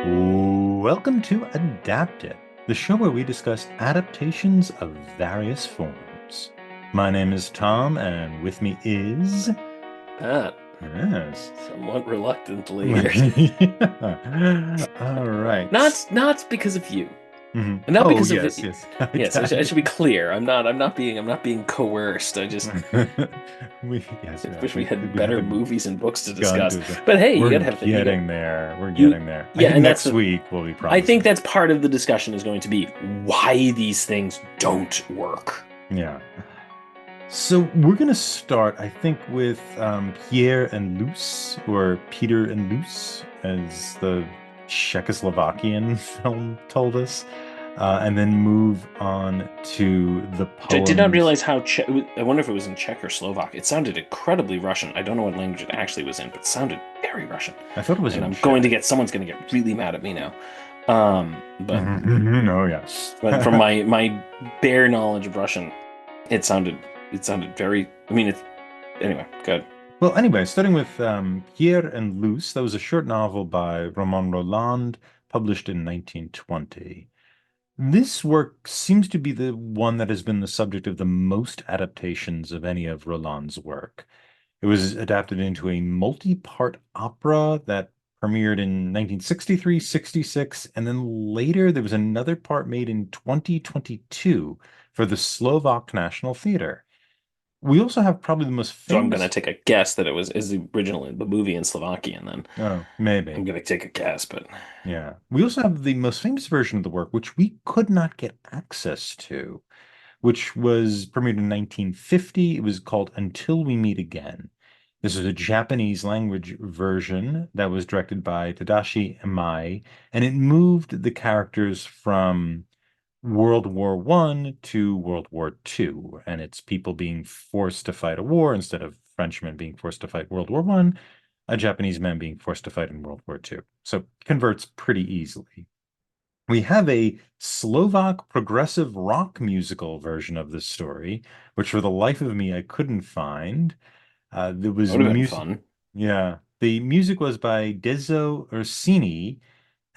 Welcome to Adapted, the show where we discuss adaptations of various forms. My name is Tom, and with me is. That Yes. somewhat reluctantly here. Yeah. All right. Not because of you. Mhm. And not Oh, because of yes, it. yes. Yes, I should be clear. I'm not being coerced. I just Yes, yeah, wish we had we better haven't movies and books to gone discuss. to the. But hey, you We're gotta have you got getting there. We're you getting there. I yeah, think and that's next the week will be I think promising. that's part of the discussion is going to be why these things don't work. Yeah. So we're going to start, I think, with Pierre and Luce, or Peter and Luce, as the Czechoslovakian film told us, and then move on to the I did not poems. realize how I wonder if it was in Czech or Slovak. It sounded incredibly Russian. I don't know what language it actually was in, but it sounded very Russian. I thought it was And in I'm going to Czech. get someone's going to get really mad at me now. But Oh, yes. from my bare knowledge of Russian, it sounded very. I mean, it's anyway. Good. Well, anyway, starting with Pierre and Luce, that was a short novel by Rolland, published in 1920. This work seems to be the one that has been the subject of the most adaptations of any of Rolland's work. It was adapted into a multi-part opera that premiered in 1963, 66, and then later there was another part made in 2022 for the Slovak National Theater. We also have probably the most So I'm going to famous. take a guess that it was is the original the movie in Slovakian. Then Oh, I'm maybe. going to take a guess, but Yeah. We also have the most famous version of the work, which we could not get access to, which was premiered in 1950. It was called Until We Meet Again. This is a Japanese language version that was directed by Tadashi Imai, and it moved the characters from World War One to World War Two, and it's people being forced to fight a war instead of Frenchmen being forced to fight World War One, a Japanese man being forced to fight in World War Two. So converts pretty easily. We have a Slovak progressive rock musical version of this story, which for the life of me I couldn't find. There that was would have been music. fun. Yeah, the music was by Dezo Ursini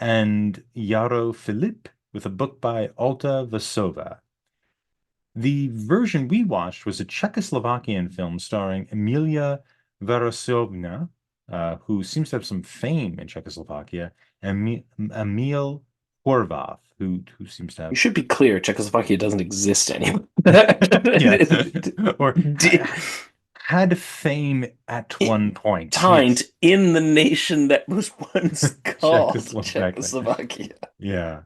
and Yaro Filip, with a book by Alta Vasova. The version we watched was a Czechoslovakian film starring Emilia Verosovna, who seems to have some fame in Czechoslovakia, and Emil Horvath, who seems to We have. should be clear, Czechoslovakia doesn't exist anymore. Yes, or D- had fame at it, one point. Timed Yes, in the nation that was once called Czechoslovakia. Czechoslovakia. Yeah.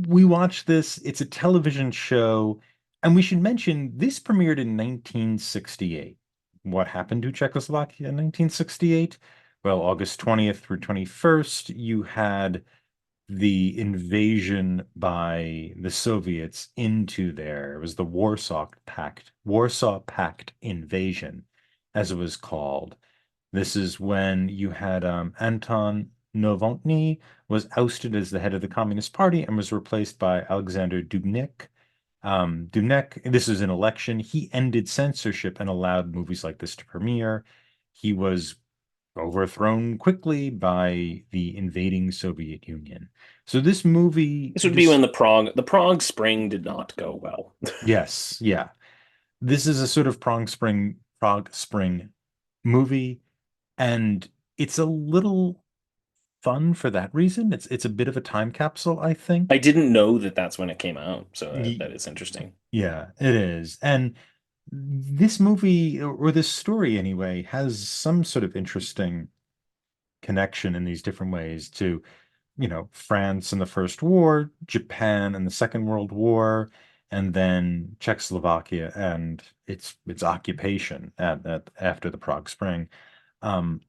We watched this. It's a television show, and we should mention this premiered in 1968. What happened to Czechoslovakia in 1968? Well, August 20th through 21st, you had the invasion by the Soviets into there. It was the Warsaw Pact invasion, as it was called. This is when you had Anton Novotny was ousted as the head of the Communist Party and was replaced by Alexander Dubnik. Dubnik, this is an election. He ended censorship and allowed movies like this to premiere. He was overthrown quickly by the invading Soviet Union. So this movie, This would be when this, the Prague Spring did not go well. yes, yeah, this is a sort of Prague Spring movie, and it's a little fun for that reason. It's a bit of a time capsule, I I think. didn't know that that's when it came out, so that Y- is interesting. Yeah, it is. And this movie, or this story anyway, has some sort of interesting connection in these different ways to, France in the First War, Japan in the Second World War, and then Czechoslovakia and its occupation after the Prague Spring. Um,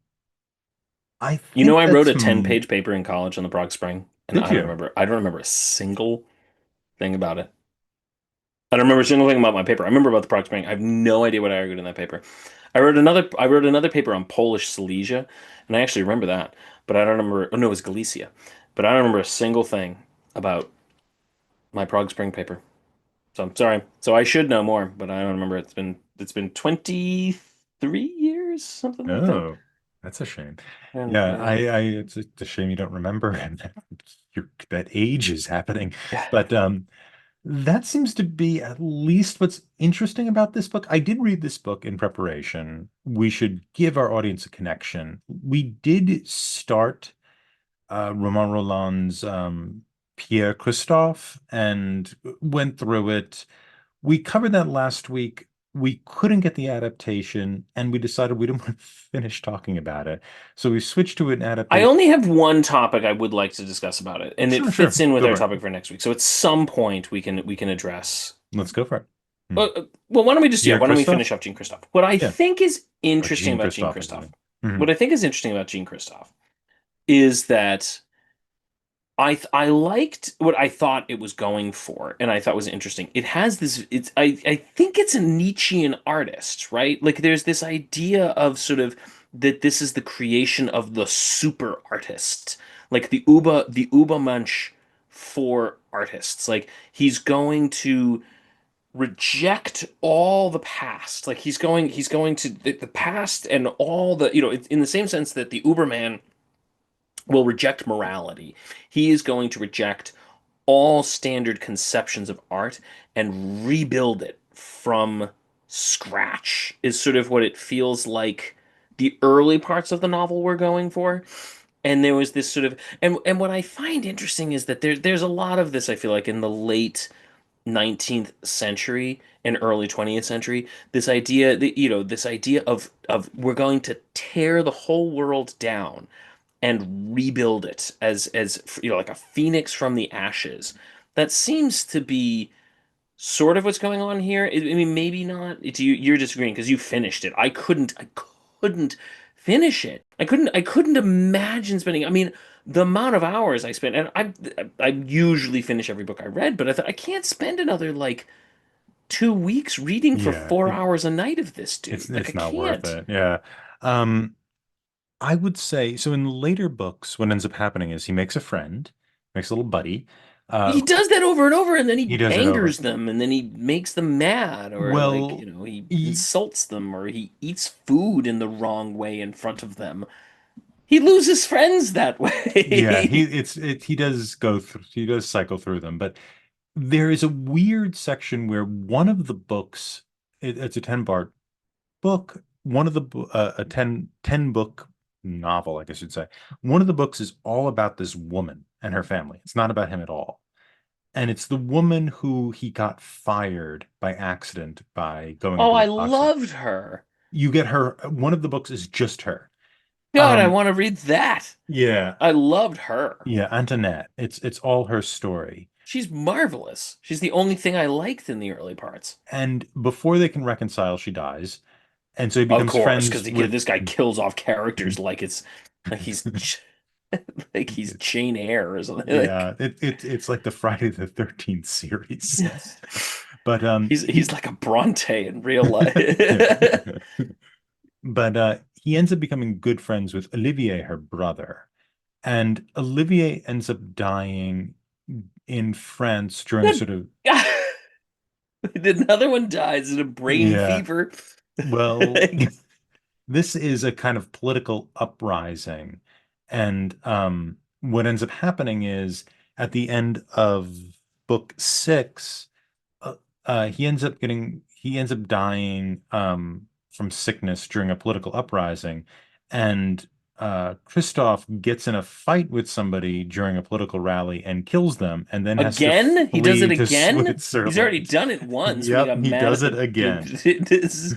I You know, think I wrote that's a 10-page paper in college on the Prague Spring, and did you? I don't remember a single thing about it. I don't remember a single thing about my paper. I remember about the Prague Spring. I have no idea what I argued in that paper. I wrote another paper on Polish Silesia, and I actually remember that, but I don't remember. Oh no, it was Galicia, but I don't remember a single thing about my Prague Spring paper. So I'm sorry. So I should know more, but I don't remember. It's been 23 years, something like that. Oh. That's a shame. And Yeah, yeah, it's a shame you don't remember and that that age is happening. yeah. But that seems to be at least what's interesting about this book. I did read this book in preparation. We should give our audience a connection. We did start Romain Rolland's Pierre Christophe and went through it. We covered that last week. We couldn't get the adaptation, and we decided we didn't want to finish talking about it. So we switched to an I adaptation. only have one topic I would like to discuss about it, and it Sure, sure. fits in with Go our for it. topic for next week. So at some point we can address. Let's go for it. Hmm. Well, why don't we just yeah? Pierre Why don't we Christophe? finish up Jean Christophe? What I Yeah. think is Or interesting Jean about Jean Christophe is his Christophe, name. Hmm. what I think is interesting about Jean Christophe is that I liked what I thought it was going for, and I thought was interesting. It has this. I think it's a Nietzschean artist, right? Like there's this idea of sort of that this is the creation of the super artist, like the Übermensch for artists. Like he's going to reject all the past. Like he's going to the past and all the in the same sense that the Uberman will reject morality. He is going to reject all standard conceptions of art and rebuild it from scratch, is sort of what it feels like the early parts of the novel were going for. And there was this sort of and what I find interesting is that there's a lot of this I feel like in the late 19th century and early 20th century, this idea that this idea of we're going to tear the whole world down and rebuild it as like a phoenix from the ashes. That seems to be sort of what's going on here. I mean, maybe not. You're disagreeing because you finished it. I couldn't finish it. I couldn't imagine spending. I mean, the amount of hours I spent, and I usually finish every book I read, but I thought I can't spend another like 2 weeks reading for Yeah, 4 hours a night of this it's dude. Like I it's not worth can't. it. Yeah. Um, I would say so in later books, what ends up happening is he makes a friend, makes a little buddy. He Who does that over and over, and then he he does it over. angers them, and then he makes them mad, or like, Well, he he, insults them, or he eats food in the wrong way in front of them. He loses friends that yeah, way. he does go through he does cycle through them, but there is a weird section where one of the books it's a 10-part book, one of the a ten book novel, I guess you'd say. One of the books is all about this woman and her family. It's not about him at all. And it's the woman who he got fired by accident by going Oh, into I the boxing. loved her. You get her, one of the books is just her. God, I Um, want to read that. yeah, I loved her. yeah, Antoinette. It's all her story. She's marvelous. She's the only thing I liked in the early parts. And before they can reconcile, she dies. And so he Of becomes course, because friends with this guy kills off characters like it's like he's like he's Jane Eyre or something. yeah, Like it's like the Friday the 13th series. But he's he like a Bronte in real life. but he ends up becoming good friends with Olivier, her brother. And Olivier ends up dying in France during a Good sort of God. Another one dies in a brain yeah. fever. Well, Like, this is a kind of political uprising. And what ends up happening is at the end of book six, uh, he ends up dying from sickness during a political uprising, and Christoph gets in a fight with somebody during a political rally and kills them, and then has to again? He does flee it to again? He's already Switzerland. done it once when he Yep, got he mad does at it the again. this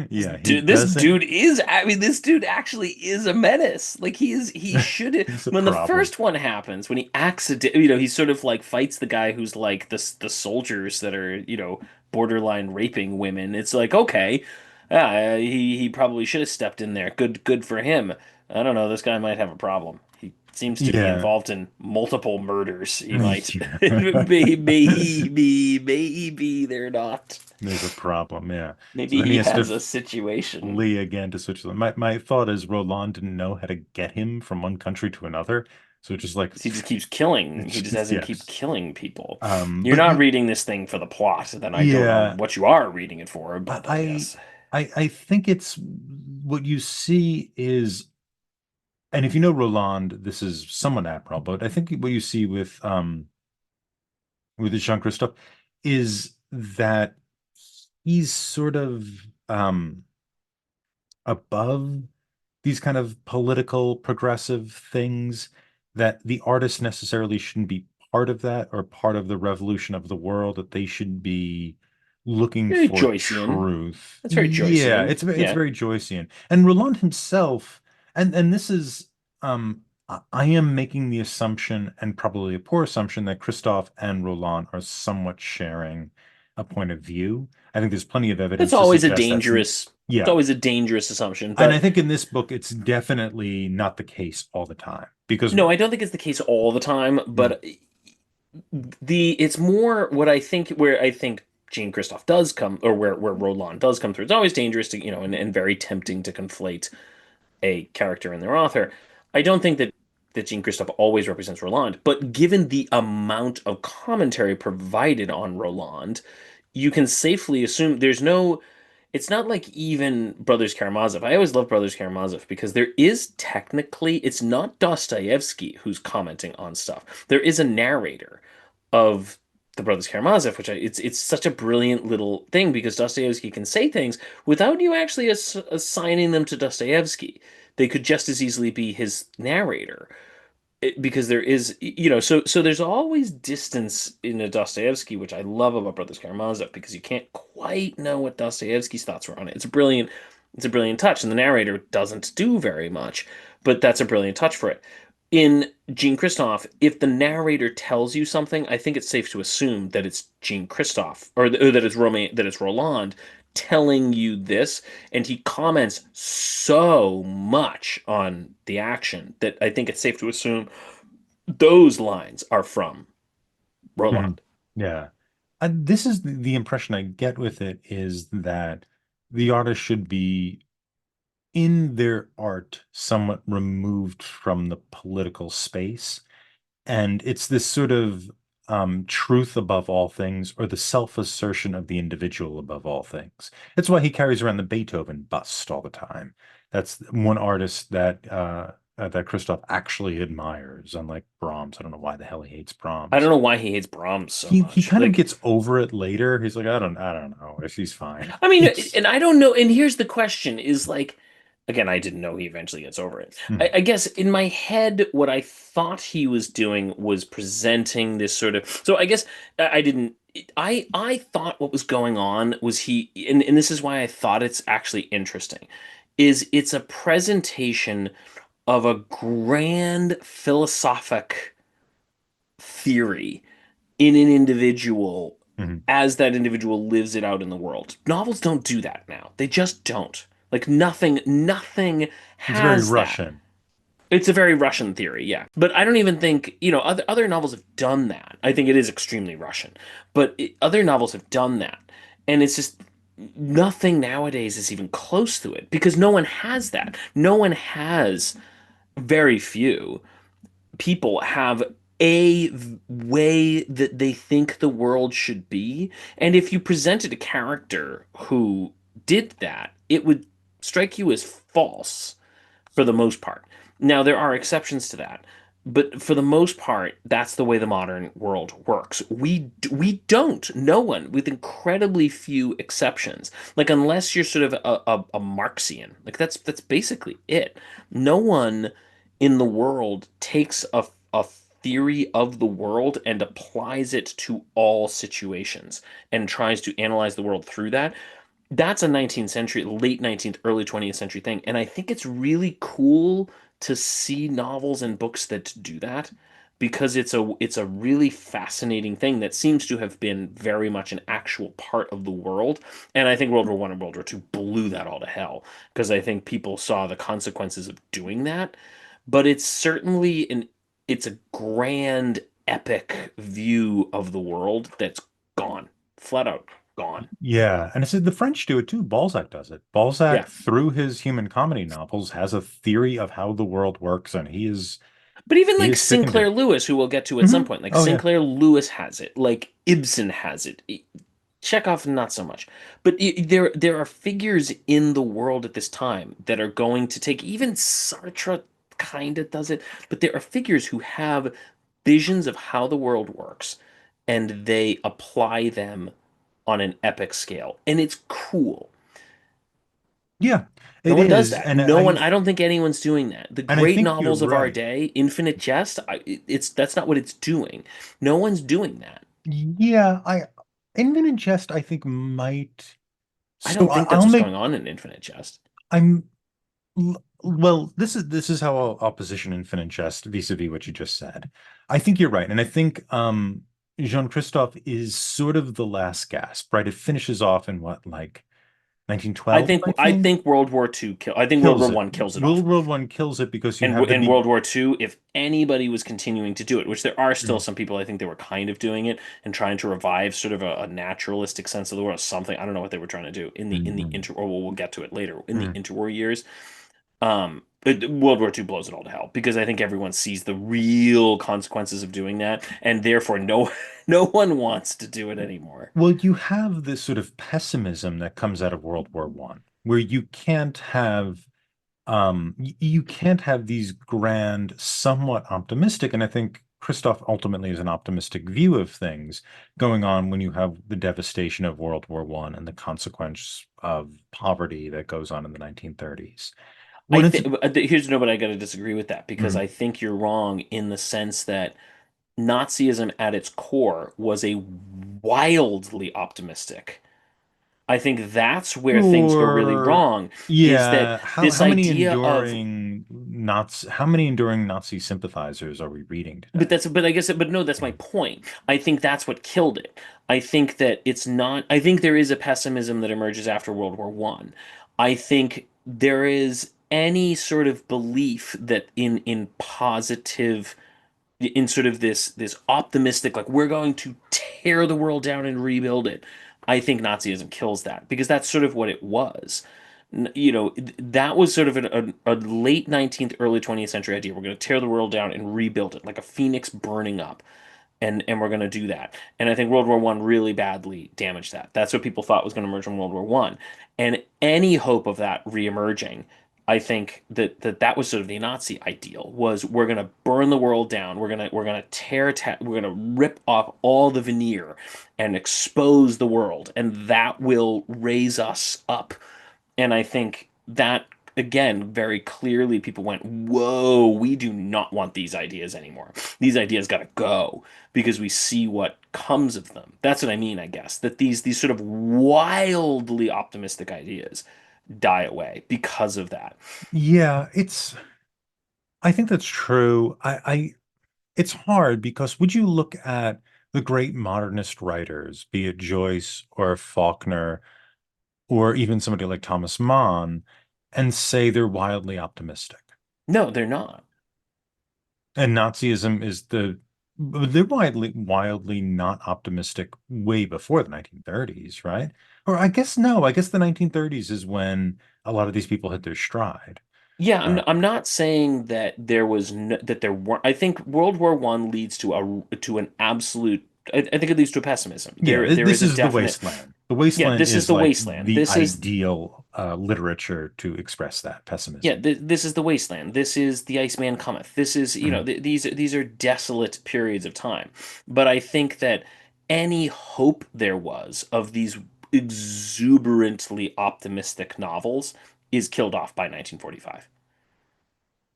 Yeah, he dude, this does it. dude is, I mean, this dude actually is a menace. Like he should, He's a when the problem. first one happens, when he accident, he sort of like fights the guy who's like the soldiers that are, borderline raping women. It's like, okay, he probably should have stepped in there. Good for him. I don't know, this guy might have a problem. He seems to be Yeah. involved in multiple murders. He might, Yeah. maybe they're not. There's a problem, yeah. So Maybe then he he has to has a situation. flee again to Switzerland. My thought is Roland didn't know how to get him from one country to another. So it's just like He just keeps killing. it's He just just doesn't keep yes. killing people. You're But not reading this thing for the plot, then I don't know yeah, what you are reading it for, but I I guess. I think it's what you see is, and if you know Rolland, this is somewhat admirable, but I think what you see with Jean-Christophe is that he's sort of above these kind of political progressive things, that the artists necessarily shouldn't be part of that or part of the revolution of the world, that they should be looking Very for Joycean. truth. That's very Yeah, Joycean. it's Yeah. very Joycean. And Roland himself, and this is I am making the assumption, and probably a poor assumption, that Christophe and Roland are somewhat sharing a point of view. I think there's plenty of That's evidence to always a suggest that's dangerous, it's yeah. always a dangerous assumption. And I But think in this book, it's definitely not the case all the time because no, I don't think it's the case all the time, mm, but it's more what I think where I think Jean Christophe does come or where Roland does come through. It's always dangerous to, and very tempting to conflate a character and their author. I don't think that Jean Christophe always represents Roland, but given the amount of commentary provided on Roland, you can safely assume there's no it's not like even Brothers Karamazov. I always love Brothers Karamazov because there is technically, it's not Dostoevsky who's commenting on stuff. There is a narrator of the Brothers Karamazov, it's such a brilliant little thing because Dostoevsky can say things without you actually assigning them to Dostoevsky. They could just as easily be his narrator because there is so there's always distance in a Dostoevsky, which I love about Brothers Karamazov because you can't quite know what Dostoevsky's thoughts were on it. It's a brilliant touch, and the narrator doesn't do very much, but that's a brilliant touch for it. In Jean Christophe, if the narrator tells you something, I think it's safe to assume that it's Jean Christophe or that it's Roland telling you this, and he comments so much on the action that I think it's safe to assume those lines are from mhm. Rolland. Yeah. And this is the impression I get with it, is that the artist should be in their art somewhat removed from the political space. And it's this sort of truth above all things, or the self-assertion of the individual above all things. It's why he carries around the Beethoven bust all the time. That's one artist that Christoph actually admires, unlike Brahms. I don't know why the hell he hates I don't Brahms. know why he hates Brahms so He much. kind of Like, gets over it later. He's like, I don't know. He's fine. I mean, It's and I don't know. And here's the question is like, again, I didn't know he eventually gets over it. I, mhm, I guess in my head, what I thought he was doing was presenting this sort of. So I guess I didn't. I thought what was going on was and this is why I thought it's actually interesting, is it's a presentation of a grand philosophic theory in an individual mhm. as that individual lives it out in the world. Novels don't do that now. They just don't. Like nothing It's very has that. Russian. It's a very Russian theory, yeah. But I don't even think, other novels have done that. I think it is extremely Russian. But other novels have done that. And it's just nothing nowadays is even close to it because no one has that. No one has very few people have a way that they think the world should be. And if you presented a character who did that, it would strike you as false for the most part. Now, there are exceptions to that. But for the most part, that's the way the modern world works. We don't. No one, with incredibly few exceptions. Like unless you're sort of a Marxian, like that's basically it. No one in the world takes a theory of the world and applies it to all situations and tries to analyze the world through that. That's a 19th century, late 19th, early 20th century thing. And I think it's really cool to see novels and books that do that because it's a really fascinating thing that seems to have been very much an actual part of the world. And I think World War One and World War Two blew that all to hell because I think people saw the consequences of doing that. But it's a grand epic view of the world that's gone, flat out gone. Yeah, and it's the French do it too. Balzac does it. Balzac, Yeah. through his human comedy novels, has a theory of how the world works, and But even he like is sticking to Sinclair it. Lewis, who we'll get to at some point, like Oh yeah. Sinclair Lewis has it, like Ibsen has it. Chekhov, not so much. But there are figures in the world at this time that are going to take, even Sartre kind of does it, but there are figures who have visions of how the world works and they apply them on an epic scale. And it's cool. Yeah, No it one does is. that. No one, I don't think anyone's doing that. The And I great think you're novels of our right. day, Infinite Jest, it's that's not what it's doing. No one's doing that. Yeah, Infinite Jest I think might. I So don't think I'll that's what's going make on in Infinite Jest. I'm well, this is how I'll position Infinite Jest vis-a-vis what you just said. I think you're right, and I think Jean-Christophe is sort of the last gasp, right? It finishes off in what, like I 1912, think I I think. think World War II kill. I think World Kills War it. One kills it off. World War One kills it because you And have the in be World War II, if anybody was continuing to do it, which there are still Mm, some people I think they were kind of doing it and trying to revive sort of a naturalistic sense of the world, something I don't know what they were trying to do in the mm, inter or we'll get to it later in the mm. interwar years. World War II blows it all to hell because I think everyone sees the real consequences of doing that, and therefore no no one wants to do it anymore. Well, you have this sort of pessimism that comes out of World War One, where you can't have these grand, somewhat optimistic, and I think Christoph ultimately is an optimistic view of things going on when you have the devastation of World War One and the consequence of poverty that goes on in the 1930s. I When it's think here's no, but I got to disagree with that because Mhm. I think you're wrong in the sense that Nazism at its core was a wildly optimistic. I think that's where things go really Sure. wrong, is that Yeah, this idea of How many enduring Nazi sympathizers are we reading but today? that's but I guess but no, that's my point. I think that's what killed it. I think that it's not I think there is a pessimism that emerges after World War One. I think there is any sort of belief that in positive in sort of this optimistic like we're going to tear the world down and rebuild it. I think Nazism kills that because that's sort of what it was. That was sort of a late 19th, early 20th century idea. We're going to tear the world down and rebuild it like a phoenix burning up, and we're going to do that. And I think World War One really badly damaged that. That's what people thought was going to emerge from World War One, and any hope of that reemerging, I think that was sort of the Nazi ideal was we're going to burn the world down. We're going to we're going to rip off all the veneer and expose the world, and that will raise us up. And I think that, again, very clearly people went, whoa, we do not want these ideas anymore. These ideas got to go because we see what comes of them. That's what I mean, I guess, that these sort of wildly optimistic ideas die away because of that. Yeah, I think that's true. It's hard because would you look at the great modernist writers, be it Joyce or Faulkner or even somebody like Thomas Mann, and say they're wildly optimistic? No, they're not. And Nazism is they're wildly not optimistic way before the 1930s, right? Or I guess no, I guess the 1930s is when a lot of these people hit their stride. Yeah, Uh, I'm not saying that there was no, that there weren't. I think World War One leads to an absolute. I think it leads to a pessimism. yeah, There this is a is the definite. wasteland. The Yeah, wasteland this is is the like wasteland. the ideal literature to express that pessimism. This is the wasteland. This is the Iceman cometh. This is, Mhm. these are desolate periods of time. But I think that any hope there was of these exuberantly optimistic novels is killed off by 1945.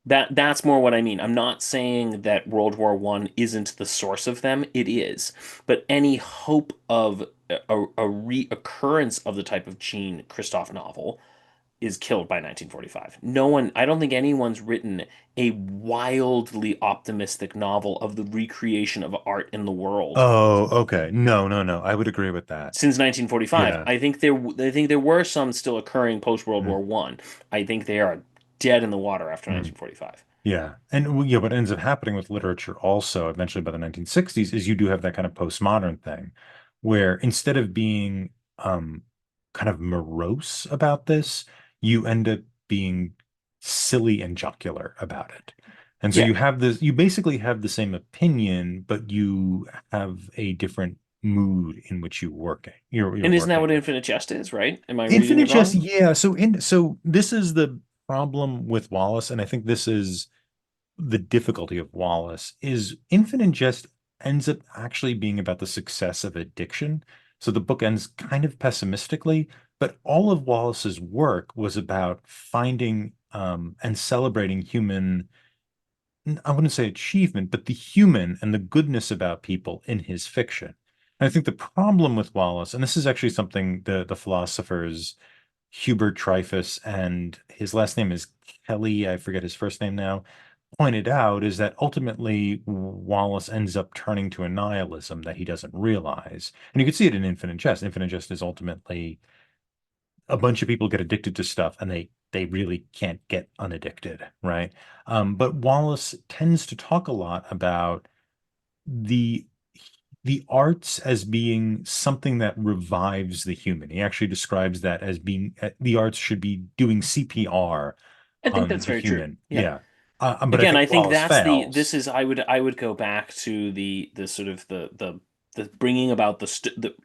That's more what I mean. I'm not saying that World War One isn't the source of them. It is. But any hope of a reoccurrence of the type of Jean Christophe novel is killed by 1945. No one, I don't think anyone's written a wildly optimistic novel of the recreation of art in the world Oh, okay. No, no, no. I would agree with that. since 1945. Yeah. I think there were some still occurring post World Mm, War One. I think they are dead in the water after mm. 1945. Yeah. And yeah, what ends up happening with literature also, eventually by the 1960s, is you do have that kind of postmodern thing where instead of being kind of morose about this, you end up being silly and jocular about it. And so Yeah, you basically have the same opinion, but you have a different mood in which you're And isn't that working what with. Infinite Jest is, right? Am I reading Infinite it Jest, wrong? yeah. So this is the problem with Wallace, and I think this is the difficulty of Wallace is Infinite Jest ends up actually being about the success of addiction. So the book ends kind of pessimistically, but all of Wallace's work was about finding and celebrating human, I wouldn't say achievement, but the human and the goodness about people in his fiction. And I think the problem with Wallace, and this is actually something the philosophers Hubert Dreyfus and his last name is Kelly, I forget his first name now, pointed out is that ultimately Wallace ends up turning to a nihilism that he doesn't realize. And you can see it in Infinite Jest. Infinite Jest is ultimately a bunch of people get addicted to stuff and they really can't get unaddicted, right? But Wallace tends to talk a lot about the the arts as being something that revives the human. He actually describes that as being the arts should be doing CPR I think on that's the very true. human. Yeah. Yeah. But I Again, think I think Wallace that's the this fails. is I would go back to the sort of the bringing about the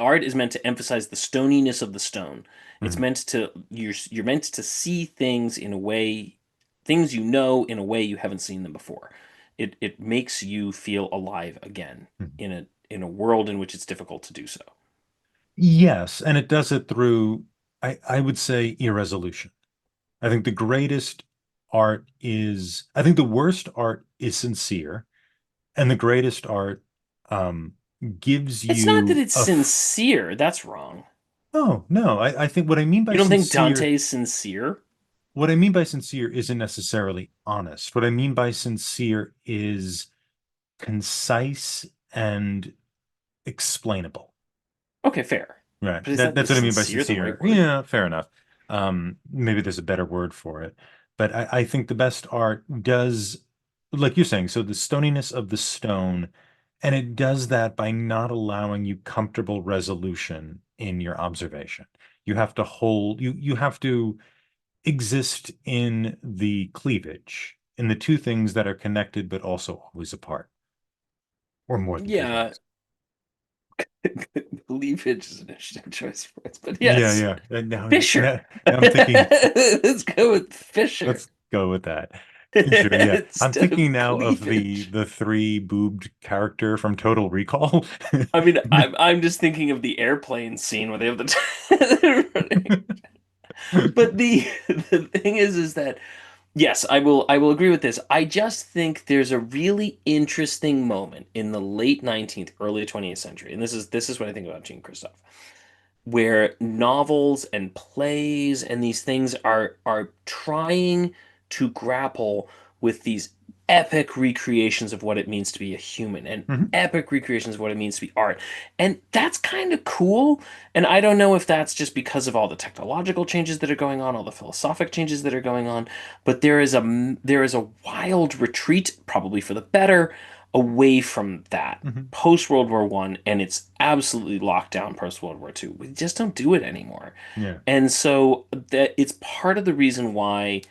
art is meant to emphasize the stoniness of the stone. It's Mhm. meant to you're meant to see things in a way things you know in a way you haven't seen them before. It makes you feel alive again Mhm. in a world in which it's difficult to do so. Yes, and it does it through, I would say, irresolution. I think the greatest art is, I think the worst art is sincere, and the greatest art um, gives It's not that you it's sincere, that's wrong. oh, no, I think what I mean by You don't think sincere, Dante's sincere? what I mean by sincere isn't necessarily honest. What I mean by sincere is concise and explainable. Okay, fair. Right. But is that That's what I mean by sincere the right sincere. word? Yeah, fair enough. Maybe there's a better word for it. But I think the best art does, like you're saying, so the stoniness of the stone, and it does that by not allowing you comfortable resolution in your observation. You have to exist in the cleavage, in the two things that are connected but also always apart, or more than two Yeah, things. Leafage is an interesting choice for us, but Yeah, yes, yeah. And Fisher. now I'm thinking, Let's go with Fisher let's go with that. Sure, yeah. I'm instead thinking of now of cleavage. the three boobed character from Total Recall. I mean, I'm just thinking of the airplane scene where they have the running. But the thing is that yes, I will agree with this. I just think there's a really interesting moment in the late 19th, early 20th century, and this is what I think about Jean Christophe, where novels and plays and these things are trying to grapple with these epic recreations of what it means to be a human and Mhm, epic recreations of what it means to be art. And that's kind of cool. And I don't know if that's just because of all the technological changes that are going on, all the philosophic changes that are going on, but there is a wild retreat, probably for the better, away from that mhm. post World War One, and it's absolutely locked down post World War Two. We just don't do it anymore, Yeah. and so that it's part of the reason why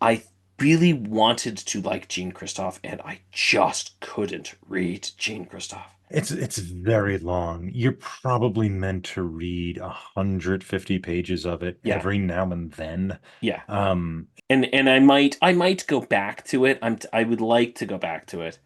I really wanted to like Jean Christophe, and I just couldn't read Jean Christophe. It's very long. You're probably meant to read 150 pages of it Yeah, every now and then. yeah, Um, and I might go back to it. I would like to go back to it.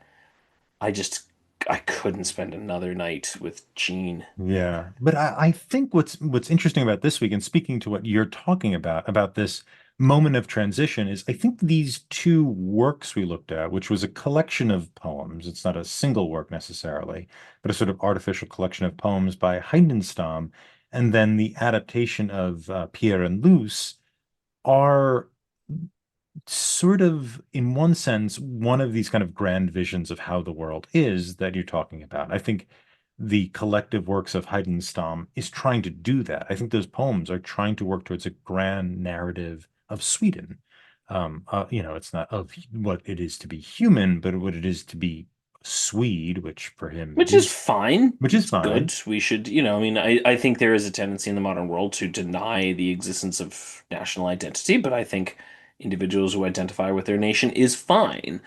I just I couldn't spend another night with Jean. Yeah, but I think what's interesting about this week, and speaking to what you're talking about this moment of transition, is I think these two works we looked at, which was a collection of poems, it's not a single work necessarily, but a sort of artificial collection of poems by Heidenstam, and then the adaptation of Pierre and Luce, are sort of, in one sense, one of these kind of grand visions of how the world is that you're talking about. I think the collective works of Heidenstam is trying to do that. I think those poems are trying to work towards a grand narrative of Sweden. It's not of what it is to be human, but what it is to be Swede, which for him Which is fine. which is It's fine. good. We should, I mean, I think there is a tendency in the modern world to deny the existence of national identity, but I think individuals who identify with their nation is fine.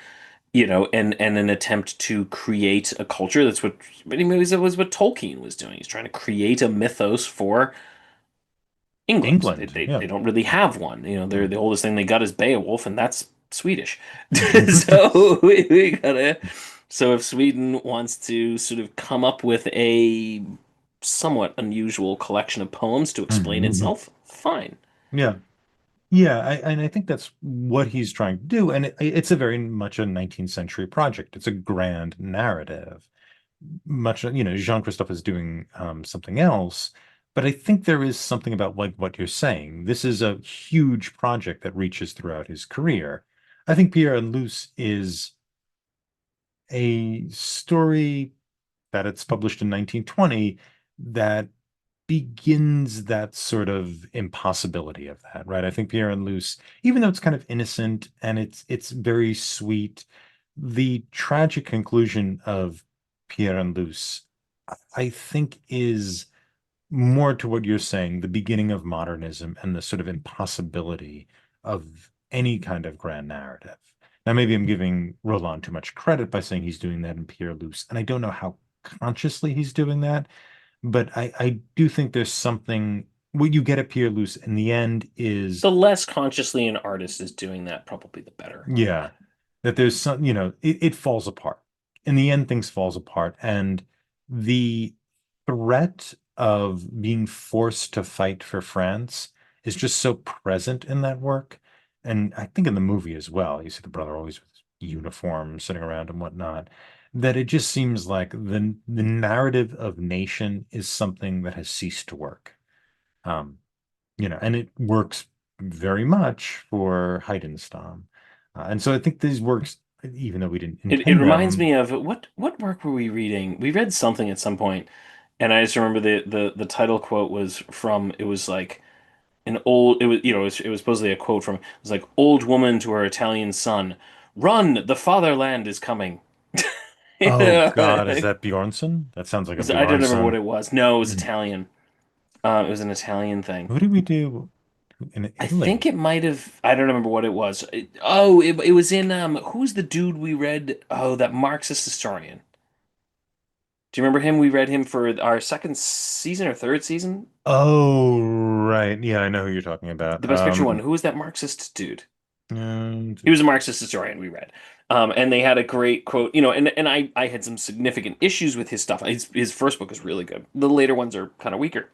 and an attempt to create a culture. That's what many movies that was what Tolkien was doing. He's trying to create a mythos for England. They, England. they Yeah. they don't really have one. They're Mm. the oldest thing they got is Beowulf, and that's Swedish. So we gotta. So if Sweden wants to sort of come up with a somewhat unusual collection of poems to explain Mhm. itself, fine. Yeah. Yeah, and I think that's what he's trying to do. And it's a very much a 19th century project. It's a grand narrative. Much, Jean-Christophe is doing something else. But I think there is something about like what you're saying. This is a huge project that reaches throughout his career. I think Pierre and Luce is a story that it's published in 1920 that begins that sort of impossibility of that, right? I think Pierre and Luce, even though it's kind of innocent and it's very sweet, the tragic conclusion of Pierre and Luce, I think, is more to what you're saying, the beginning of modernism and the sort of impossibility of any kind of grand narrative. Now, maybe I'm giving Rolland too much credit by saying he's doing that in Pierre Luce, and I don't know how consciously he's doing that, but I do think there's something what you get at Pierre Luce in the end is, The less consciously an artist is doing that, probably the better. yeah, that there's some, it falls apart. In the end, things falls apart. And the threat of being forced to fight for France is just so present in that work. And I think in the movie as well, you see the brother always with his uniform sitting around and whatnot, that it just seems like the narrative of nation is something that has ceased to work. Um, and it works very much for Heidenstam. And so I think these works, even though we didn't It intend reminds them, me of what work were we reading? We read something at some point, and I just remember the title quote was from it was like an old it was it was supposedly a quote from it was like old woman to her Italian son, "Run, the fatherland is coming." You oh know, God, is that Bjornsson? That sounds like a I don't remember what Bjornsson. it was. No, it was Mm. Italian. It was an Italian thing. Who did we do in I think Italy? it might have. I don't remember what it was. It was in who's the dude we read? Oh, that Marxist historian. Do you remember him? We read him for our second season or third season. Oh, right. Yeah, I know who you're talking about. The Best Picture one. Who was that Marxist dude? And He was a Marxist historian we read. And they had a great quote, and I had some significant issues with his stuff. His first book is really good. The later ones are kind of weaker.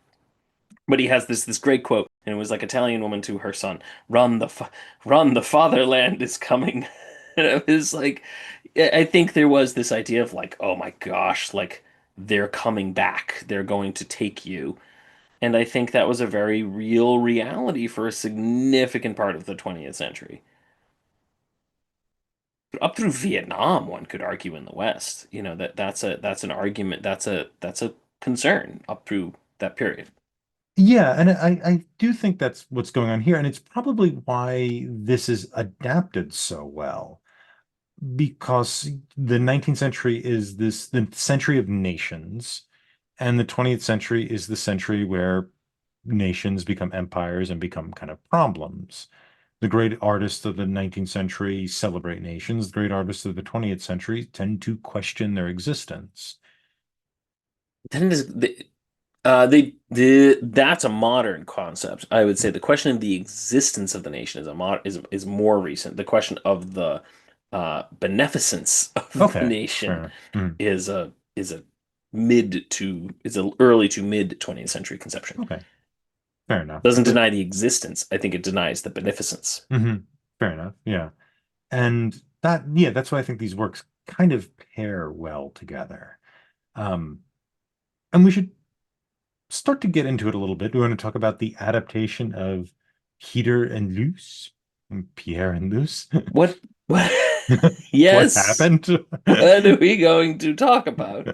But he has this great quote, and it was like Italian woman to her son, run, the fatherland is coming." And it was like, I think there was this idea of like, oh my gosh, like they're coming back, they're going to take you. And I think that was a very real reality for a significant part of the 20th century. Up through Vietnam, one could argue in the West, that's an argument, that's a concern up through that period. yeah, and I do think that's what's going on here, and it's probably why this is adapted so well. Because the 19th century is the century of nations, and the 20th century is the century where nations become empires and become kind of problems. The great artists of the 19th century celebrate nations. The great artists of the 20th century tend to question their existence. Then that's a modern concept. I would say the question of the existence of the nation is more recent. The question of the beneficence of the Okay, nation fair. Mm, is a early to mid 20th century conception. okay, fair enough. Doesn't deny the existence. I think it denies the beneficence. Mhm, fair enough. Yeah. And yeah, that's why I think these works kind of pair well together. Um, and we should start to get into it a little bit. We want to talk about the adaptation of Peter and Luce, and Pierre and Luce. What? What? What Yes. happened? What are we going to talk about?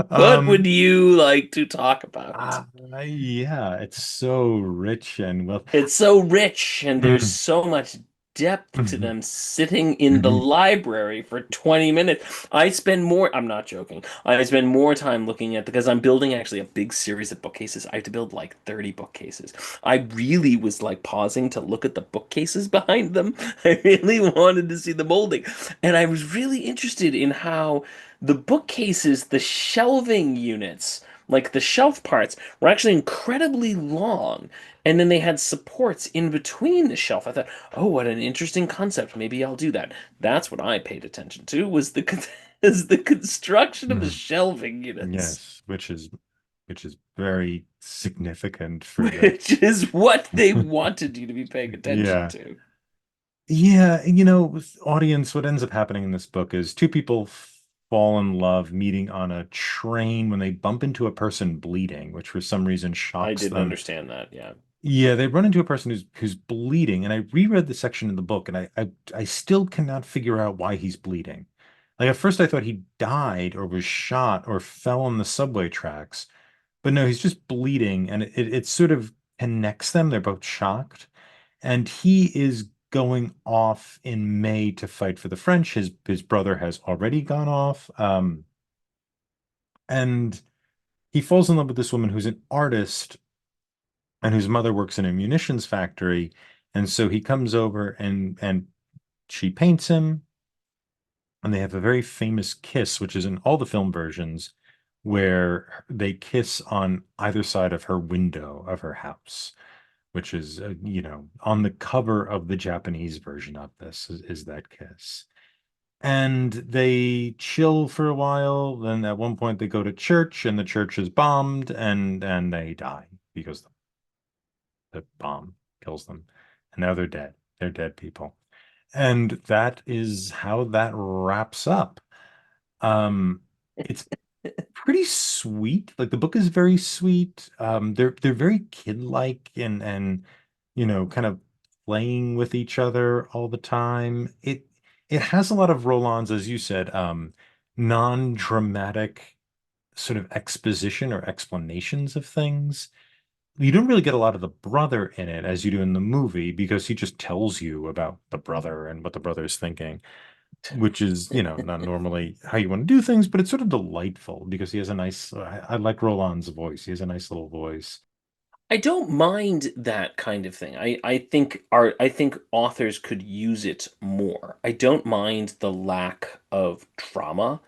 What would Um, you like to talk about? uh, yeah, it's so rich and well. It's so rich and there's Mm, so much depth to Mhm. them sitting in the Mhm. library for 20 minutes. I'm not joking. I spend more time looking at, because I'm building actually a big series of bookcases. I have to build like 30 bookcases. I really was like pausing to look at the bookcases behind them. I really wanted to see the molding. And I was really interested in how the bookcases, the shelving units, like the shelf parts, were actually incredibly long. And then they had supports in between the shelf. I thought, oh, what an interesting concept. Maybe I'll do that. That's what I paid attention to, was is the construction of the Mhm. shelving units, Yes, which is very significant for the which is what they wanted you to be paying attention yeah. to. Yeah, with audience, what ends up happening in this book is two people fall in love meeting on a train when they bump into a person bleeding, which for some reason I shocks didn't them. understand that. Yeah. Yeah, they run into a person who's bleeding, and I reread the section in the book, and I still cannot figure out why he's bleeding. Like at first I thought he died or was shot or fell on the subway tracks, but no, he's just bleeding, and it sort of connects them. They're both shocked. And he is going off in May to fight for the French. His brother has already gone off. And he falls in love with this woman who's an artist and whose mother works in a munitions factory. And so he comes over and she paints him, and they have a very famous kiss, which is in all the film versions, where they kiss on either side of her window of her house, which is, on the cover of the Japanese version of this is that kiss. And they chill for a while. Then at one point they go to church, and the church is bombed, and they die because the bomb kills them. And now they're dead. They're dead people. And that is how that wraps up. It's pretty sweet. Like the book is very sweet. They're very kid-like and kind of playing with each other all the time. It has a lot of Roland's, as you said, non-dramatic sort of exposition or explanations of things. You don't really get a lot of the brother in it as you do in the movie because he just tells you about the brother and what the brother is thinking, which is, not normally how you want to do things, but it's sort of delightful because he has a nice, I like Roland's voice. He has a nice little voice. I don't mind that kind of thing. I think authors could use it more. I don't mind the lack of drama.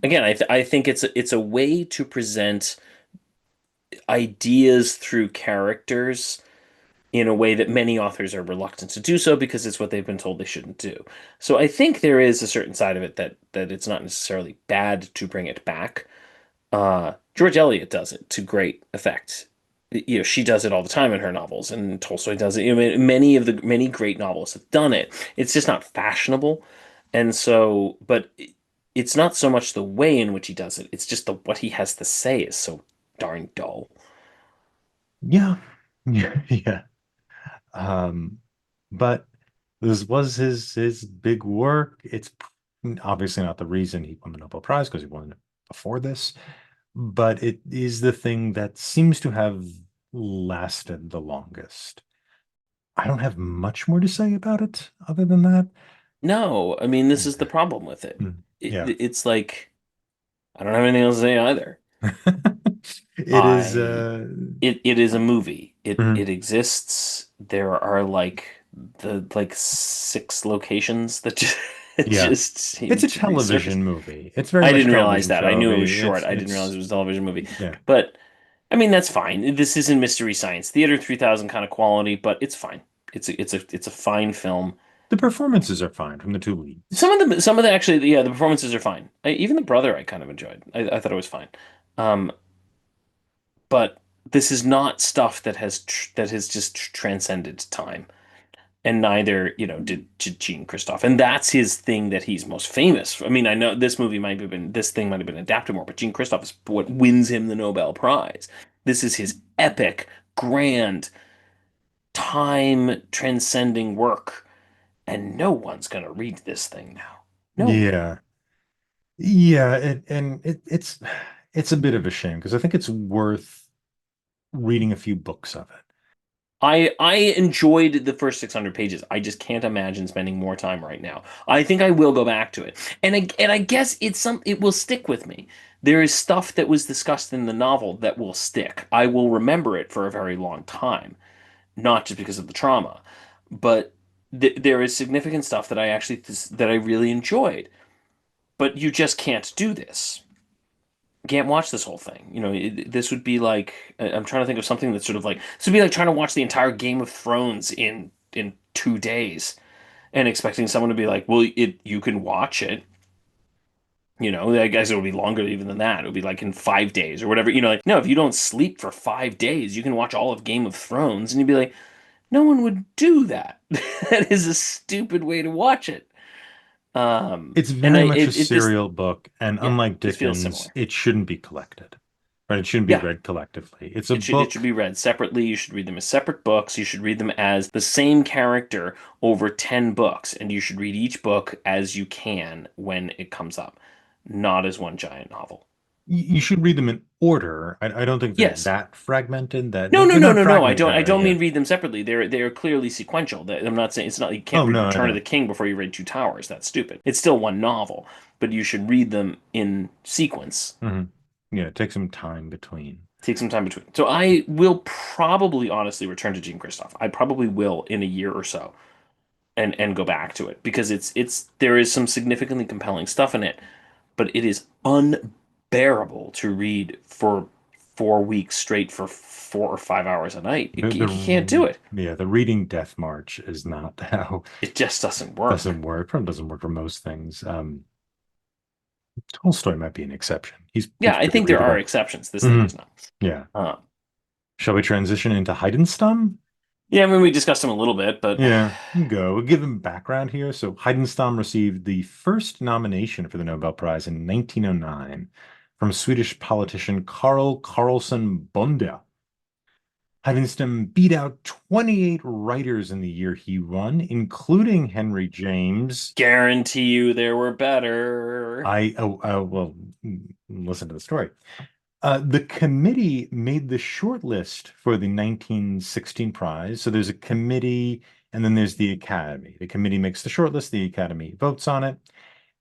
Again, I think it's a way to present ideas through characters in a way that many authors are reluctant to do so because it's what they've been told they shouldn't do. So I think there is a certain side of it that it's not necessarily bad to bring it back. George Eliot does it to great effect. She does it all the time in her novels, and Tolstoy does it. Many great novelists have done it. It's just not fashionable, and so, but it's not so much the way in which he does it. It's just the what he has to say is so darn dull. Yeah. Yeah. Yeah. Um, but this was his big work. It's obviously not the reason he won the Nobel Prize because he won it before this, but it is the thing that seems to have lasted the longest. I don't have much more to say about it other than that. No, I mean this is the problem with it. Hmm. Yeah. It's like I don't have anything else to say either. It is I it is a movie. mhm. It exists. There are like six locations that just, Yeah. just It's seem a to resurface. television movie. It's very I much a didn't realize television that. I show. knew it was It's short. I didn't realize it's it was a television movie. yeah. But I mean that's fine. This isn't Mystery Science Theater 3000 kind of quality, but it's fine. It's a fine film. The performances are fine from the two leads. Some of the actually, yeah, the performances are fine. Even the brother I kind of enjoyed. I thought it was fine. Um, but this is not stuff that has just transcended time. And neither, did Gene Christoph. And that's his thing that he's most famous for. I mean, I know this thing might have been adapted more, but Gene Christoph is what wins him the Nobel Prize. This is his epic, grand, time transcending work. And no one's going to read this thing now. No one. Yeah. Yeah, it's a bit of a shame because I think it's worth reading a few books of it. I enjoyed the first 600 pages. I just can't imagine spending more time right now. I think I will go back to it. And I guess it will stick with me. There is stuff that was discussed in the novel that will stick. I will remember it for a very long time, not just because of the trauma, but there is significant stuff that I really enjoyed. But you just can't do this. You can't watch this whole thing. This would be like I'm trying to think of something that's sort of like this would be like trying to watch the entire Game of Thrones in 2 days and expecting someone to be like, well, you can watch it. I guess it would be longer even than that. It would be like in 5 days or whatever. Like no, if you don't sleep for 5 days, you can watch all of Game of Thrones, and you'd be like, no one would do that. That is a stupid way to watch it. It's And very much a this serial book, and yeah, unlike this feels Dickens, similar. it shouldn't be collected, right? It shouldn't be Yeah, read collectively. It's a it should book. be read separately. You should read them as separate books. You should read them as the same character over 10 books, and you should read each book as you can when it comes up, not as one giant novel. You should read them in order. I don't think they're Yes. that fragmented. That No, no, they're no, not no, no. I fragmented. don't I don't Yeah. mean read them separately. They're clearly sequential. I'm not saying it's not you can't Oh read no, I Return of know. the King before you read Two Towers. That's stupid. It's still one novel, but you should read them in sequence. Hmm. Yeah, take some time between. Take some time between. So I will probably honestly return to Jean Christophe. I probably will in a year or so and go back to it because it's there is some significantly compelling stuff in it, but it is unbearable to read for 4 weeks straight for 4 or 5 hours a night. You can't do it. The reading Death March is not how It just doesn't work. doesn't work. Probably doesn't work for most things. Tolstoy might be an exception. He's Yeah, I pretty think there are readable. exceptions. This thing Hmm. is not. Yeah. Uh, Shall we transition into Heidenstam? yeah, I mean we discussed him a little bit, but Yeah, go. We'll give him background here. So Heidenstam received the first nomination for the Nobel Prize in 1909 from Swedish politician Carl Carlson Bonde. Heidenstam beat out 28 writers in the year he won, including Henry James. guarantee you there were better. Well, listen to the story. The committee made the short list for the 1916 prize. So there's a committee and then there's the Academy. The committee makes the short list, the Academy votes on it.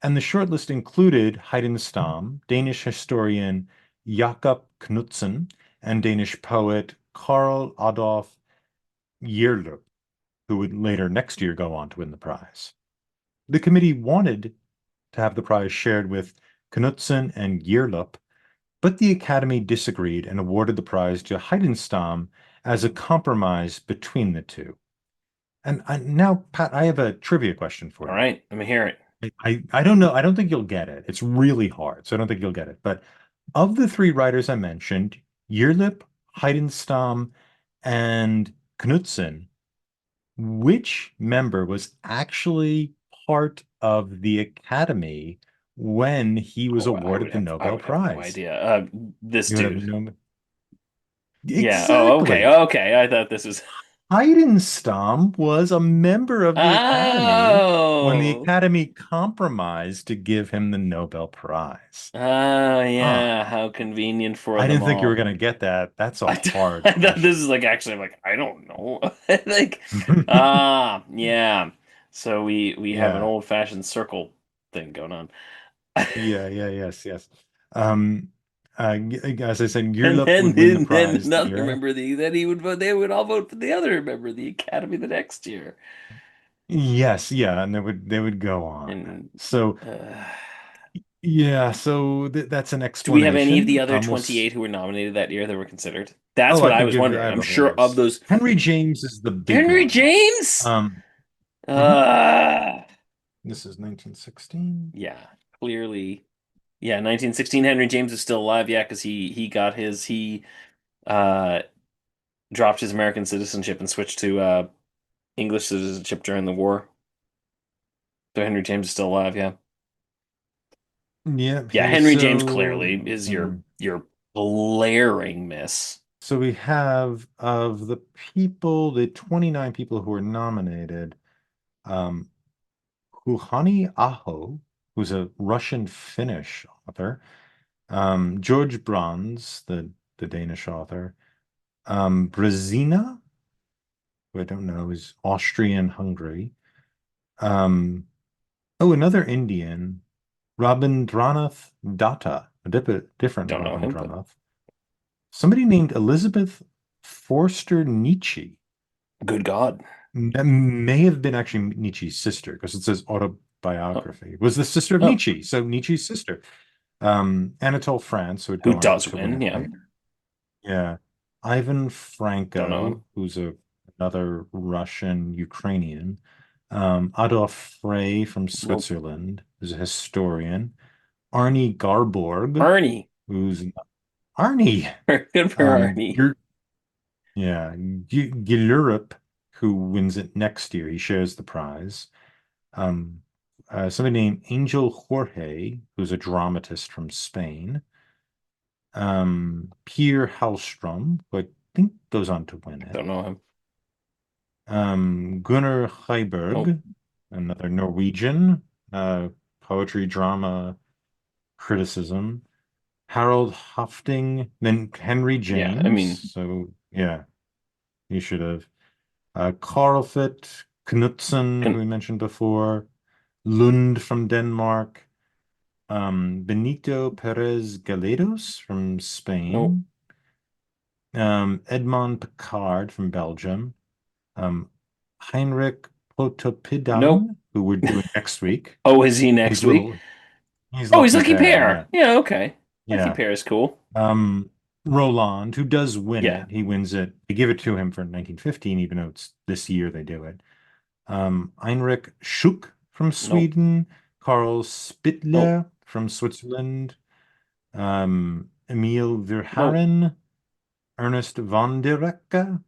And the short list included Heidenstam, Danish historian Jakob Knudsen, and Danish poet Karl Adolf Gjerløb, who would later next year go on to win the prize. The committee wanted to have the prize shared with Knudsen and Gjerløb, but the Academy disagreed and awarded the prize to Heidenstam as a compromise between the two. And now, Pat, I have a trivia question for All you. right, let me hear it. I don't know. I don't think you'll get it. It's really hard, so I don't think you'll get it. But of the three writers I mentioned, Yearlip, Heidenstam, and Knudsen, which member was actually part of the Academy when he was Oh, I awarded would the have I Nobel would have no Prize? idea. This You would have dude. no. Yeah. Oh, okay. Exactly. Okay. I thought this was. Heidenstam was a member of the Academy when the Oh. Academy compromised to give him the Nobel Prize. Oh, Ah, yeah. How convenient for I them didn't think you were all. going to get that. That's a I, hard I thought this question. is like actually I'm like I don't know. Like yeah. So we have an Yeah. old-fashioned circle thing going on. Yes. Um, as I said, And Gearlup then would win the and then prize the another year. member of the then he would vote they would all vote for the other member of the Academy the next year. Yes, yeah, and they would go on. And So uh, yeah, so that's an do we have any of the explanation. other We'll 28 who were nominated that year that were considered? That's Oh, what I I could was give. I wondering. have I'm a whole sure of list. those Henry James is the big Henry one. James? Um, mhm. Uh This is 1916. yeah, clearly. Yeah, 1916 Henry James is still alive, yeah, because he uh dropped his American citizenship and switched to English citizenship during the war. So Henry James is still alive, yeah. Yep. Yeah, Here, Henry James so clearly is your mhm. your glaring miss. So we have of the people, the 29 people who were nominated, um, Juhani Aho, who's a Russian Finnish author, George Brons, the Danish author, Brzezina, who I don't know, is Austrian-Hungary. Um, oh, another Indian, Rabindranath Datta, different Don't know him, but Rabindranath. Somebody named Elizabeth Forster Nietzsche. good God. That may have been actually Nietzsche's sister because it says Oh, autobiography. Was the sister of oh, Nietzsche, so Nietzsche's sister. Anatole France, who would who go on does to win win? it Yeah, later. Yeah. Ivan don't know Franko, him. who's another Russian Ukrainian. Adolf Frey from Nope. Switzerland, who's a historian. Arnie Garborg, Arnie. who's Arnie. Good for Um, Arnie. Ger- yeah, Gillurup, who wins it next year. He shares the prize. Um, Somebody named Angel Jorge, who's a dramatist from Spain. Pierre Hallstrom, who I think goes on to win it. Don't know him. Gunnar Nope. Heiberg, another Norwegian, poetry, drama, criticism. Harold Hafting, then Henry Yeah, I James. mean, So yeah, he should have. Karlfit Knudsen, who can, we mentioned before. Lund from Denmark. Benito Perez Galedos from nope. Spain. Edmond Picard from Belgium. Um, Heinrich Nope. Pontoppidan, who we're doing next week. Oh, is he next He's week? little, he's Oh, he's Lucky Lucky Pear, Pear. yeah. Yeah, okay. Lucky Yeah. Pear is cool. Rolland, who does win Yeah. it. He wins it. They give it to him for 1915, even though it's this year they do it. Heinrich Schuck from Nope. Sweden. Karl Nope. Spittler from Switzerland. Emil Nope. Verhaeren. Ernest von der Recke,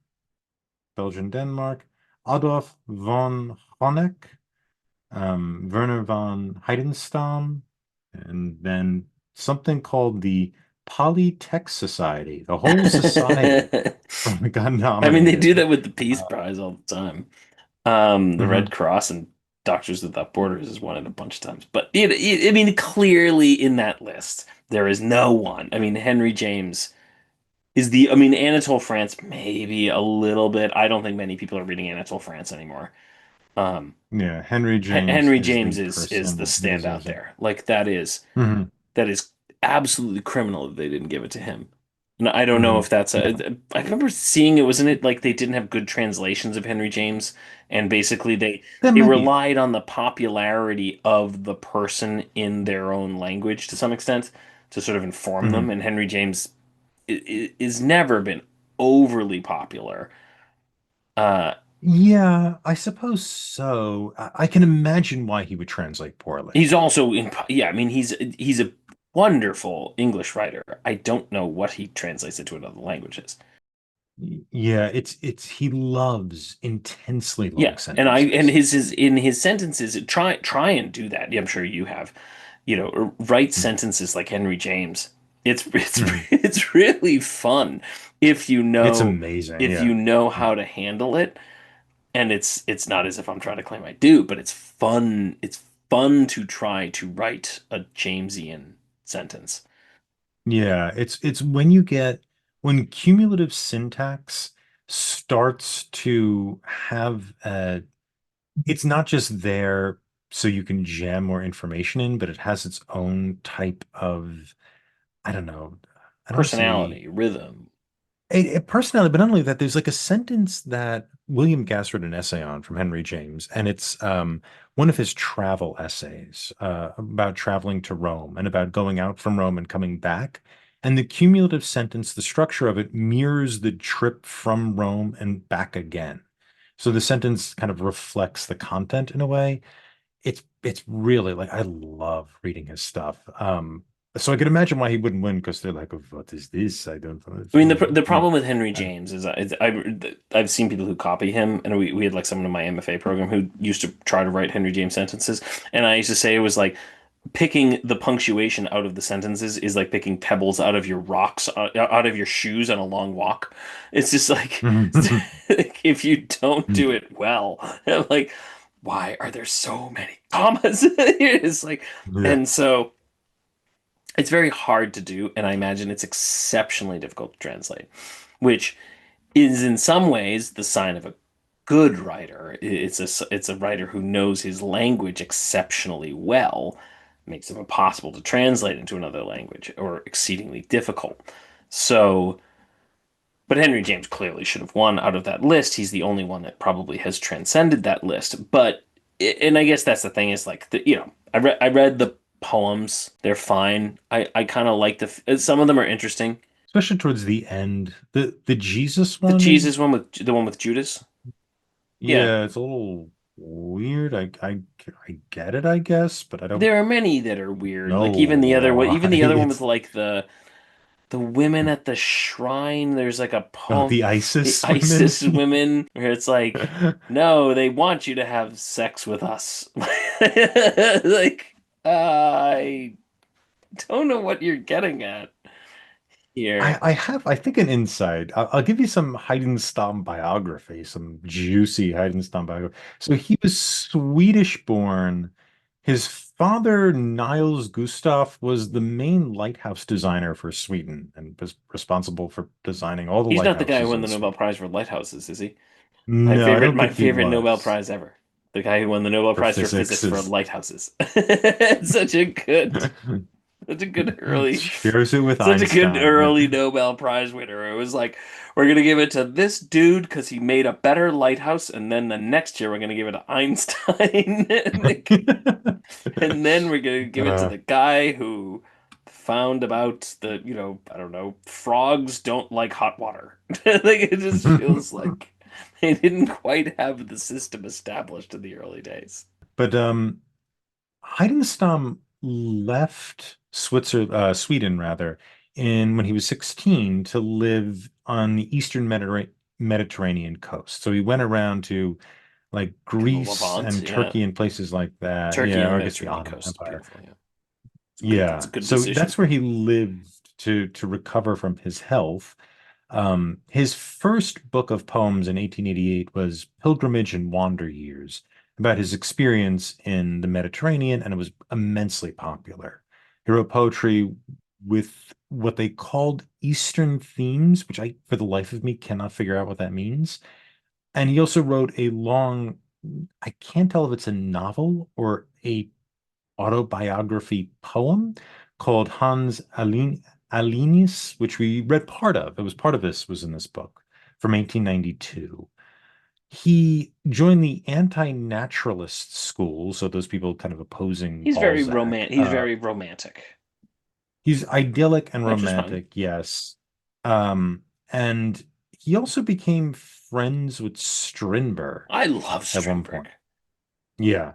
Belgian, Denmark. Adolf von Honeck. Werner von Heidenstam, and then something called the Polytech Society. The whole society got I mean, they nominated. do that with the Peace Uh, Prize all the time. The Red mhm, Cross and Doctors Without Borders has won it a bunch of times. But I mean, clearly in that list, there is no one. I mean, Henry James is I mean, Anatole France, maybe a little bit. I don't think many people are reading Anatole France anymore. Um, yeah, Henry James Henry is James the is the person who standout deserves it. there. Like Mhm, that is absolutely criminal that they didn't give it to him. And I don't know mhm. if that's Yeah, I remember seeing it, wasn't it like they didn't have good translations of Henry James, and basically that they might be. relied on the popularity of the person in their own language to some extent to sort of inform them. Mhm. And Henry James is never been overly popular. Uh, Yeah, I suppose so. I can imagine why he would translate poorly. he's also yeah, I mean he's a wonderful English writer. I don't know what he translates into other languages. Yeah, it's he loves intensely long Yeah, and sentences. his in his sentences try and do that. Yeah, I'm sure you have. Write Mhm. sentences like Henry James. It's Mhm. it's really fun if It's amazing. if Yeah. you know how to handle it. And it's not as if I'm trying to claim I do, but it's fun. It's fun to try to write a Jamesian sentence. Yeah, it's when you get when cumulative syntax starts to have it's not just there so you can jam more information in, but it has its own type of, I don't know, I don't want to say Personality, rhythm. a personality, but not only that, there's like a sentence that William Gass wrote an essay on from Henry James, and it's one of his travel essays about traveling to Rome and about going out from Rome and coming back. And the cumulative sentence, the structure of it mirrors the trip from Rome and back again. So the sentence kind of reflects the content in a way. It's really like I love reading his stuff. So I can imagine why he wouldn't win because they're like, "Oh, what is this? I don't know." I mean, the Yeah. problem with Henry James is I've seen people who copy him, and we had like someone in my MFA program who used to try to write Henry James sentences, and I used to say it was like picking the punctuation out of the sentences is like picking pebbles out of your rocks out of your shoes on a long walk. It's just like if you don't do it well, like why are there so many commas? It's like, Yeah. and so it's very hard to do, and I imagine it's exceptionally difficult to translate, which is in some ways the sign of a good writer. It's a writer who knows his language exceptionally well, makes it impossible to translate into another language or exceedingly difficult. So, but Henry James clearly should have won out of that list. He's the only one that probably has transcended that list. But and I guess that's the thing is like I read the poems. They're fine. I kind of like some of them are interesting. especially towards the end. The Jesus The one Jesus is, one with the one with Judas. Yeah. yeah, it's a little weird. I get it, I guess, but I don't There are many that are weird. know Like even the other one, why. even the other one with It's like the women at the shrine. There's like a oh, poem, the the ISIS women. ISIS women, where it's like, no, they want you to have sex with us. Like, I don't know what you're getting at here. I think, an insight. I'll give you some Heidenstam biography, some juicy Heidenstam biography. So he was Swedish born. His father, Niels Gustaf, was the main lighthouse designer for Sweden and was responsible for designing all the He's not the guy who lighthouses won the in Nobel Sweden. Prize for lighthouses, is he? My No, I favorite, don't my think he favorite Nobel was. Prize ever. The guy who won the Nobel For Prize for physics physics for is lighthouses. Such a good early, shares it with such a good Einstein. Yeah. early Nobel Prize winner. It was like, we're gonna give it to this dude because he made a better lighthouse, and then the next year we're gonna give it to Einstein, and then we're gonna give it to Uh, the guy who found about I don't know, frogs don't like hot water. Like it just feels like they didn't quite have the system established in the early days. but Heidenstam left Sweden rather, in when he was 16 to live on the Eastern Mediterranean coast. So he went around to like Kind of the Greece Levant, and yeah. Turkey and places like that. Turkey Yeah, on or the I guess the Mediterranean Ottoman coast is Empire. beautiful, yeah. It's a Yeah. good So decision. that's where he lived to recover from his health. His first book of poems in 1888 was Pilgrimage and Wander Years, about his experience in the Mediterranean, and it was immensely popular. He wrote poetry with what they called Eastern themes, which I, for the life of me, cannot figure out what that means. And he also wrote a long, I can't tell if it's a novel or a autobiography poem called Alinius, which we read part of. It was part of this was in this book from 1892. He joined the anti-naturalist school, so those people kind of opposing Balzac. He's very romantic, He's idyllic and which is fine. romantic, yes. And he also became friends with Strindberg I love at one Strindberg. point. Yeah.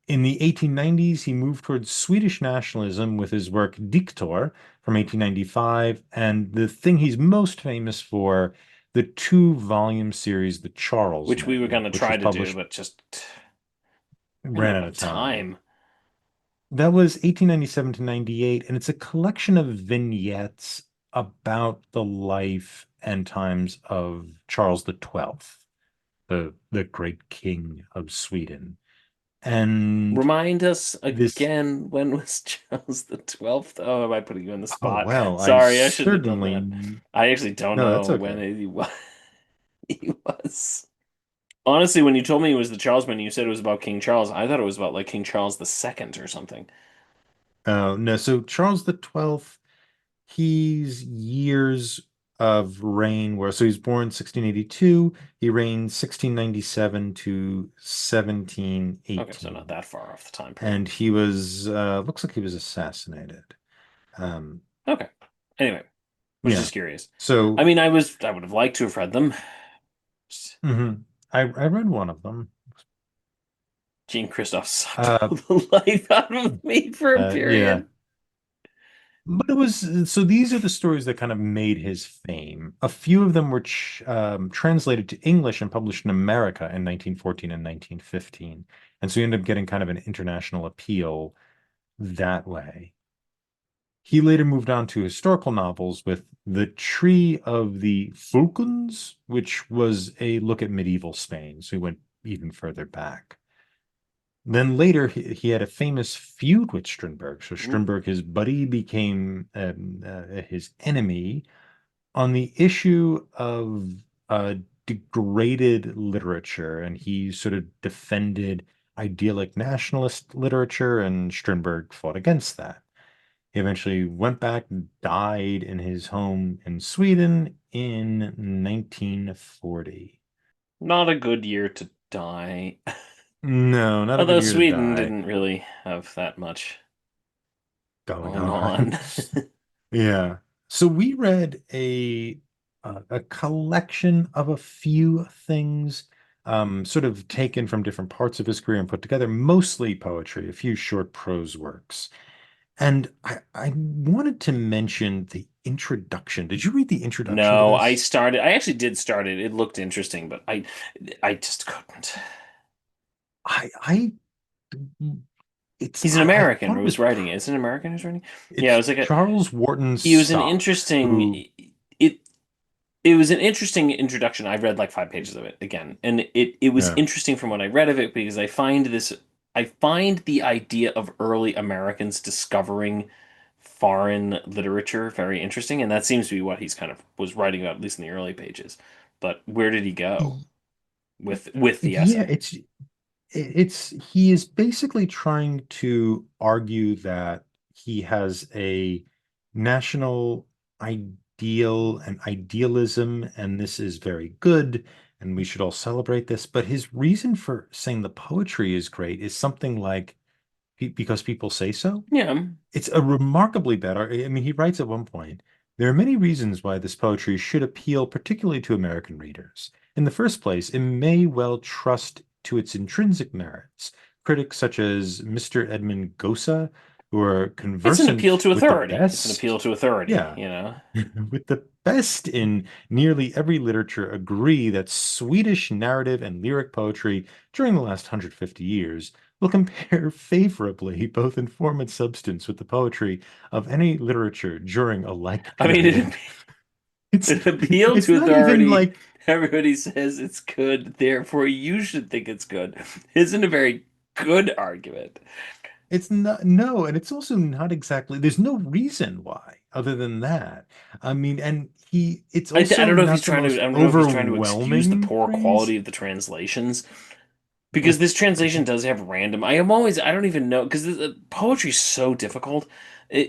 In the 1890s, he moved towards Swedish nationalism with his work Dictor from 1895, and the thing he's most famous for, the two-volume series, The Charles Which we were Men, gonna which was try to do, published, but just didn't ran have out enough of time. time. That was 1897 to 98, and it's a collection of vignettes about the life and times of Charles the 12th, the great king of Sweden. And Remind us this again, when was Charles the 12th? Oh, am I putting you on the Oh, spot? well, I Sorry, I shouldn't have done certainly, that. I actually don't no, that's know when okay. he was. Honestly, when you told me it was the Charlesman, you said it was about King Charles. I thought it was about like King Charles the Second or something. No, so Charles the 12th, he's years of reign where, so he's born 1682, he reigned 1697 to Okay, so not 1718. that far off the time period. And he was, looks like he was assassinated. Um, Okay. Anyway, was yeah. just curious. I So, mean, I would have liked to have read them. mhm. I read one of them. Jean Christophe sucked Uh, all the life out of me for a yeah. period. But it was so these are the stories that kind of made his fame. A few of them were translated to English and published in America in 1914 and 1915. And so he ended up getting kind of an international appeal that way. He later moved on to historical novels with The Tree of the Falcons, which was a look at medieval Spain. So he went even further back. Then later, he had a famous feud with Strindberg. So Ooh. Strindberg, his buddy, became his enemy on the issue of degraded literature, and he sort of defended idyllic nationalist literature, and Strindberg fought against that. He eventually went back and died in his home in Sweden in 1940. Not a good year to die. No, not a good Although year to Sweden die didn't really have that much going going on. on. Yeah. So we read a collection of a few things, sort of taken from different parts of his career and put together, mostly poetry, a few short prose works. And I wanted to mention the introduction. Did you read the introduction to No, this? I actually did start it. It looked interesting, but I just couldn't. I He's an I American thought who it was was writing it. Is it an American who's writing? Yeah, it it's was like a Charles Wharton he was an Stock, who interesting it it was an interesting introduction. I read like 5 pages of it again, and it was yeah. interesting from what I read of it because I find the idea of early Americans discovering foreign literature very interesting, and that seems to be what he's kind of was writing about, at least in the early pages. But where did he go with the Yeah, essay? he is basically trying to argue that he has a national ideal and idealism, and this is very good, and we should all celebrate this. But his reason for saying the poetry is great is something like because people say so. Yeah, It's a remarkably bad. I mean, he writes at one point, there are many reasons why this poetry should appeal particularly to American readers. In the first place, it may well trust to its intrinsic merits. Critics such as Mr. Edmund Gosa, who are it's an appeal conversant to with the authority. It's an appeal best, to authority, yeah, you know. with the best in nearly every literature, agree that Swedish narrative and lyric poetry during the last 150 years will compare favorably, both in form and substance, with the poetry of any literature during a like I mean, period. It's it appealed it's to not even authority. like Everybody says it's good, therefore you should think it's good. Isn't a very good argument. it's not, no, and it's also not exactly, there's no reason why other than that. I mean, and it's I also don't know if he's not the trying to. I most don't know if he's trying to excuse the overwhelming poor praise. quality of the translations because this translation does have random. I am always. I don't even know because poetry is so difficult.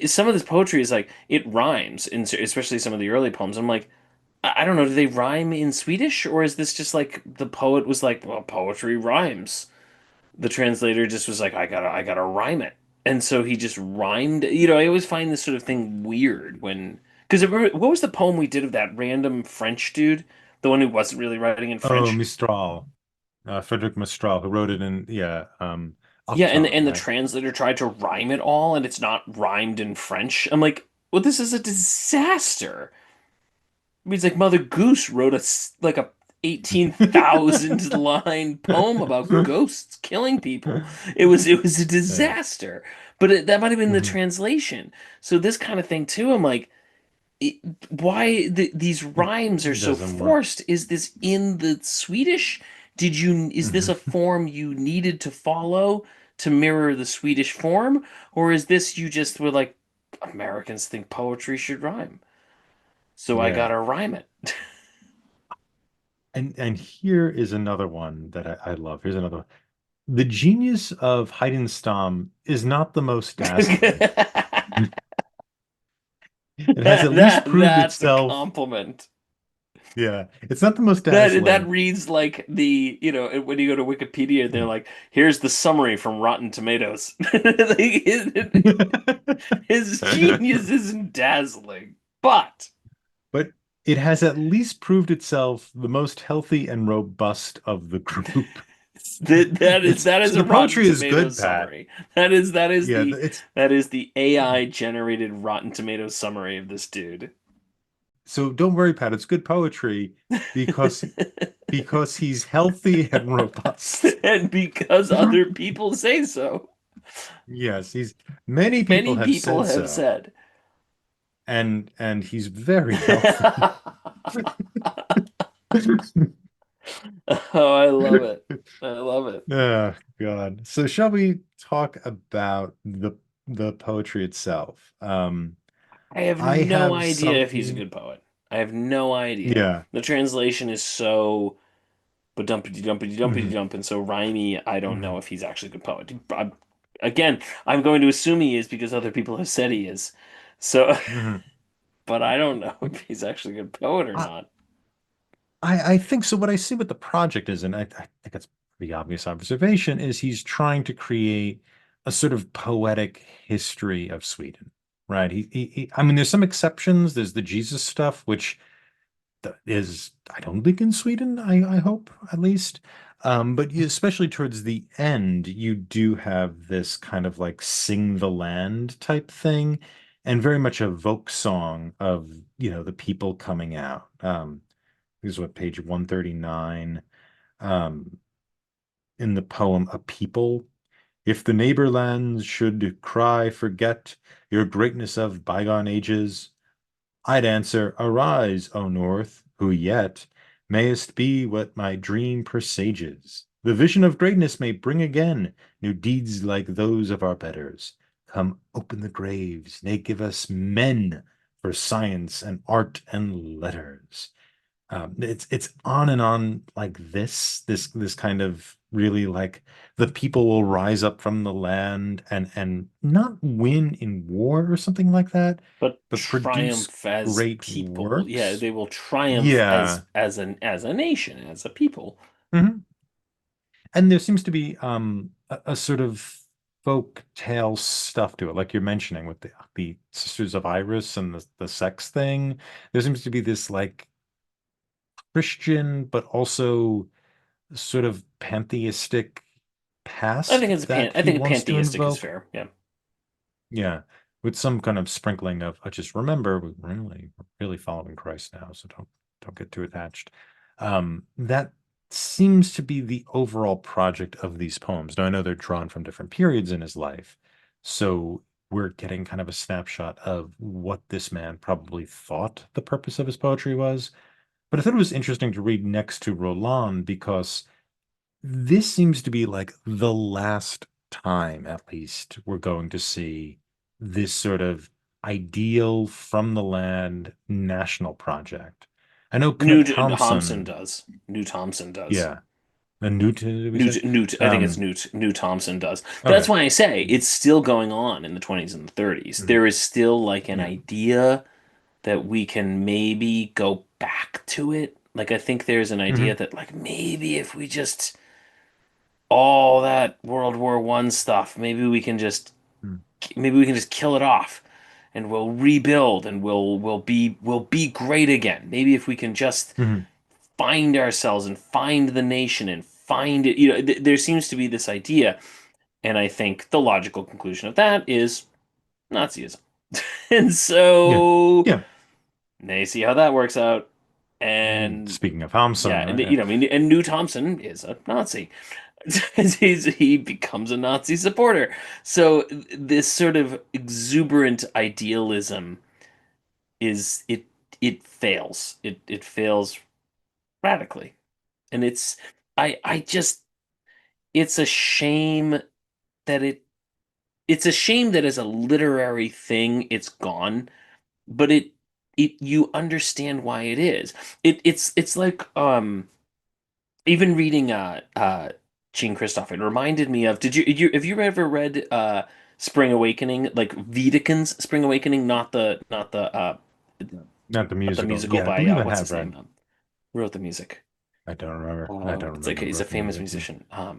Some of this poetry is like it rhymes, especially some of the early poems. I'm like, I don't know. Do they rhyme in Swedish or is this just like the poet was like, well, poetry rhymes. The translator just was like, I gotta rhyme it, and so he just rhymed. I always find this sort of thing weird when because what was the poem we did of that random French dude, the one who wasn't really writing in Oh, French? Mistral, Frederick Mistral, who wrote it in, yeah, Yeah, and Upton, the right? translator tried to rhyme it all, and it's not rhymed in French. I'm like, well, this is a disaster. I mean, it's like Mother Goose wrote like a 18,000 line poem about ghosts killing people. It was a Yeah. disaster. But that might have been the Mhm. translation. So this kind of thing too, I'm like, it, why these rhymes are It so doesn't work. forced? Is this in the Swedish? Is this Mhm. a form you needed to follow to mirror the Swedish form? Or is this you just were like, Americans think poetry should rhyme, so I Yeah. gotta rhyme it. And here is another one that I love. Here's another one. The genius of Heidenstam is not the most dazzling. It has at least proved That's a itself. compliment. Yeah, it's not the most That dazzling. reads like when you go to Wikipedia, they're like, here's the summary from Rotten Tomatoes. Like, his genius isn't dazzling, but But it has at least proved itself the most healthy and robust of the group. It's that is so a the Rotten poetry is good, Tomatoes Pat. summary. Yeah, it's That is the AI generated Rotten Tomatoes summary of this dude. so don't worry, Pat. It's good poetry because he's healthy and robust. And because other people say so, Yes, he's many people many have people said have so, said. and he's very healthy. Oh, I love it. I love it. Oh God. So shall we talk about the poetry itself? I have I no have idea if he's a some good poet. I have no idea. Yeah. The translation is so but dumpity dumpity dumpity Hmm. dump and so rhymey. I don't know Hmm. if he's actually a good poet. Again, I'm going to assume he is because other people have said he is. So, Hmm. but I don't know if he's actually a good poet or I, not. I think so. What I see with the project is, and I think it's the obvious observation, is he's trying to create a sort of poetic history of Sweden, right? I mean, there's some exceptions. There's the Jesus stuff, which is, I don't think in Sweden, I hope at least. But especially towards the end, you do have this kind of like sing the land type thing, and very much a folk song of, the people coming out. This is what page 139. Um, in the poem A People. If the neighbor lands should cry, forget your greatness of bygone ages, I'd answer, arise, O North, who yet mayest be what my dream presages. The vision of greatness may bring again new deeds like those of our betters. Come open the graves, nay, give us men for science and art and letters. It's on and on like this kind of really like the people will rise up from the land and not win in war or something like that, But but produce triumph as great people. Yeah, works. they will triumph Yeah. as a nation, as a people. Mhm. And there seems to be a sort of folk tale stuff to it, like you're mentioning with the Sisters of Iris and the sex thing. There seems to be this like Christian, but also sort of pantheistic past that I he think a wants to pantheistic is invoke. fair. Yeah. Yeah, with some kind of sprinkling of just remember, we're really following Christ now, so don't get too attached. That seems to be the overall project of these poems. Now I know they're drawn from different periods in his life, so we're getting kind of a snapshot of what this man probably thought the purpose of his poetry was. But I thought it was interesting to read next to Rolland because this seems to be like the last time, at least, we're going to see this sort of ideal from the land national project. I know Knut Newt Thompson Thompson, does. Newt Thompson does. yeah, and Newt, did we say? I think it's Um, Newt Thompson does. But that's okay. why I say it's still going on in the 20s and the 30s. Mhm. There is still like an Yeah. idea that we can maybe go back to it. Like I think there's an idea Hmm. that like maybe if we just all that World War One stuff, maybe we can just kill it off and we'll rebuild and we'll be great again. Maybe if we can just Hmm. find ourselves and find the nation and find it, there seems to be this idea. And I think the logical conclusion of that is Nazism. And Yeah. so Yeah. they see how that works out. And Speaking of yeah, Thompson, and right? Yeah. I mean, and New Thompson is a Nazi. He becomes a Nazi supporter. So this sort of exuberant idealism is it fails. It fails radically. And I just it's a shame that it's a shame that as a literary thing it's gone, but it you understand why it is. It's like even reading Jean Christoph, it reminded me of have you ever read Spring Awakening, like Wiedekind's Spring Awakening, Not the not the musical. musical Yeah, I by believe I what's have his name? read. Who wrote the music? I don't remember. I don't It's like remember who he's a wrote the famous music. musician. Oh,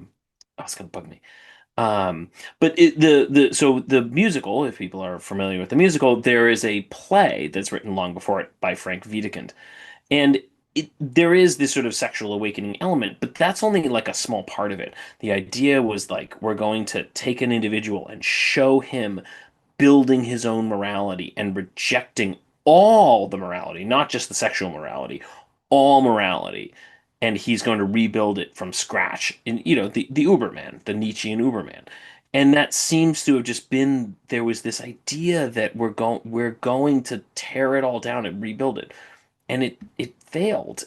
it's gonna bug me. But so the musical, if people are familiar with the musical, there is a play that's written long before it by Frank Wiedekind, and there is this sort of sexual awakening element, but that's only like a small part of it. The idea was like we're going to take an individual and show him building his own morality and rejecting all the morality, not just the sexual morality, all morality. And he's going to rebuild it from scratch. And the Uberman, the Nietzschean Uberman. And that seems to have just been there was this idea that we're going to tear it all down and rebuild it. And it failed.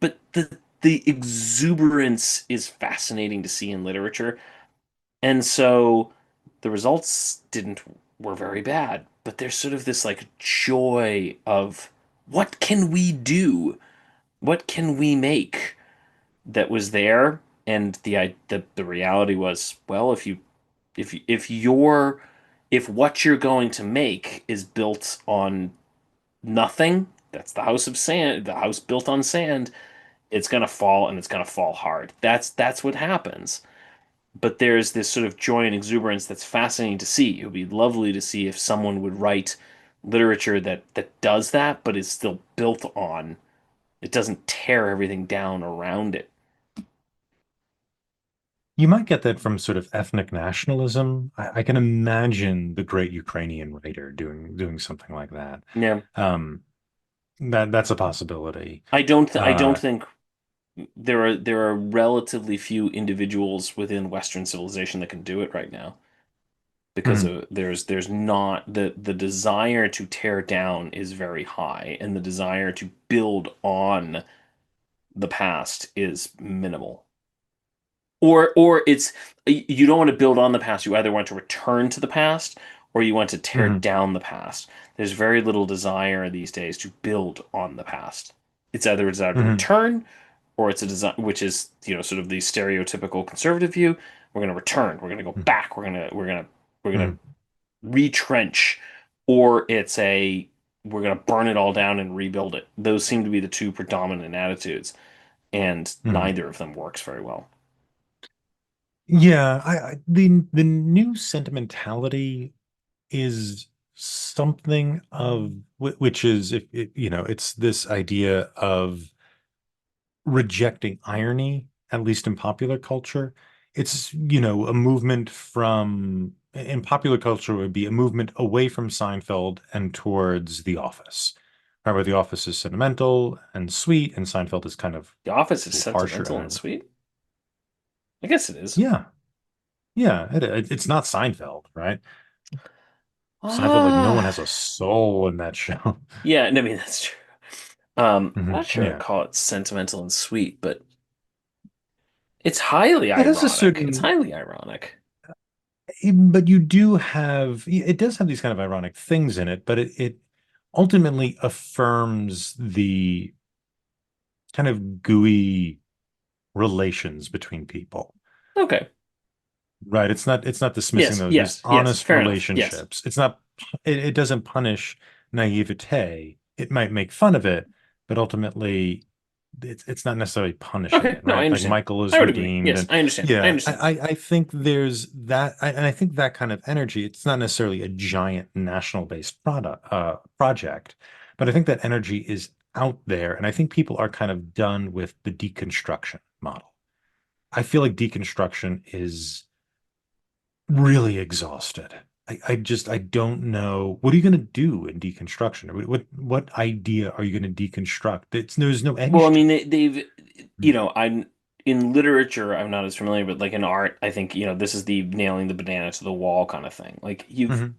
But the exuberance is fascinating to see in literature, and so the results didn't were very bad, but there's sort of this like joy of what can we do? What can we make that was there? And the reality was, well, if what you're going to make is built on nothing, that's the house of sand, the house built on sand, it's gonna fall and it's gonna fall hard. That's what happens. But there's this sort of joy and exuberance that's fascinating to see. It would be lovely to see if someone would write literature that does that, but is still built on. It doesn't tear everything down around it. You might get that from sort of ethnic nationalism. I can imagine the great Ukrainian writer doing something like that. Yeah, Um, that's a possibility. I don't Uh, think there are relatively few individuals within Western civilization that can do it right now because mhm, of there's not the desire to tear down is very high and the desire to build on the past is minimal. Or it's you don't want to build on the past. You either want to return to the past or you want to tear mhm, down the past. There's very little desire these days to build on the past. It's either a desire to mhm, return or it's a desire which is, sort of the stereotypical conservative view. We're going to return. We're going to go mhm, back. We're going to mhm, retrench, or it's a we're going to burn it all down and rebuild it. Those seem to be the two predominant attitudes, and mhm. neither of them works very well. Yeah, the new sentimentality is something of which is if it, it's this idea of rejecting irony, at least in popular culture. It's, a movement from, in popular culture, it would be a movement away from Seinfeld and towards The Office, right? Where The Office is sentimental and sweet, and Seinfeld is kind of The Office is a little harsher. sentimental and sweet. I guess it is. Yeah, yeah, it's not Seinfeld, right? Seinfeld, like no one has Ah, a soul in that show. yeah, I mean that's true. I'm not sure I'd Yeah, call it sentimental and sweet, but it's highly it has a ironic. It's certain, highly ironic. but you do have, it does have these kind of ironic things in it, but it ultimately affirms the kind of gooey relations between people, Okay. right? It's not dismissing Yes, those. There's yes, yes. honest Fair enough. Yes. relationships. It doesn't punish naivete. It might make fun of it, but ultimately it's not necessarily punishing Okay. it, No, I right? Like understand. Michael I is would agree. redeemed, Yes, and I understand. I yeah, understand. I think there's that, and I think that kind of energy. It's not necessarily a giant national based project, but I think that energy is out there, and I think people are kind of done with the deconstruction model. I feel like deconstruction is really exhausted. I don't know. What are you going to do in deconstruction? What idea are you going to deconstruct? There's no Well, I edge to mean, it. they've, I'm in literature, I'm not as familiar, but like in art, I think, this is the nailing the banana to the wall kind of thing. Like Mhm.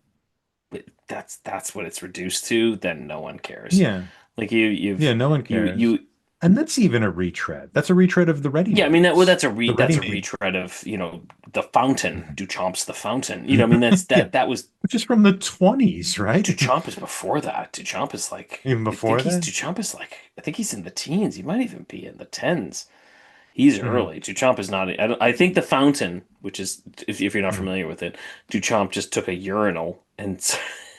that's what it's reduced to, then no one cares. Yeah. Like Yeah, no one cares. you, And that's even a retread. That's a retread of the Ready yeah, I mean Mates. The that's Ready a Made. retread of, the fountain, Mhm. Duchamp's The Fountain. I mean, Yeah. that was Which is from the 20s, right? Duchamp is before that. Duchamp is like, Even before that? I think he's in the teens. He might even be in the tens. He's Mhm. early. Duchamp is not. I think the fountain, which is if you're not Mhm. familiar with it, Duchamp just took a urinal and